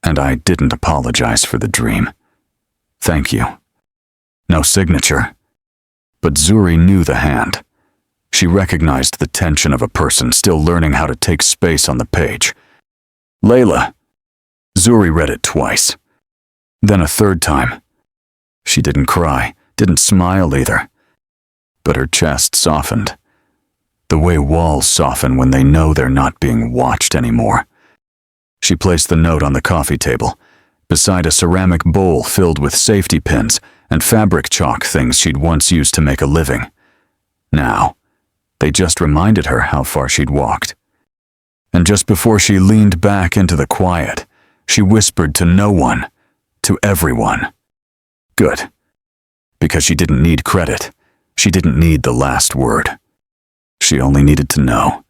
And I didn't apologize for the dream. Thank you. No signature. But Zuri knew the hand. She recognized the tension of a person still learning how to take space on the page. Layla. Zuri read it twice. Then a third time. She didn't cry, didn't smile either. But her chest softened. The way walls soften when they know they're not being watched anymore. She placed the note on the coffee table, beside a ceramic bowl filled with safety pins and fabric chalk things she'd once used to make a living. Now, they just reminded her how far she'd walked. And just before she leaned back into the quiet, she whispered to no one, to everyone. Good. Because she didn't need credit. She didn't need the last word. She only needed to know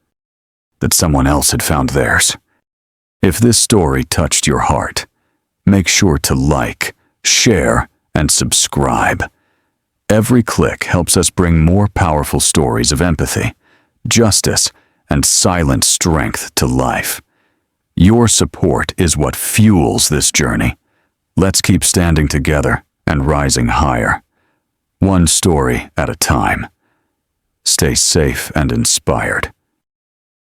that someone else had found theirs. If this story touched your heart, make sure to like, share, and subscribe. Every click helps us bring more powerful stories of empathy, justice, and silent strength to life. Your support is what fuels this journey. Let's keep standing together and rising higher, one story at a time. Stay safe and inspired.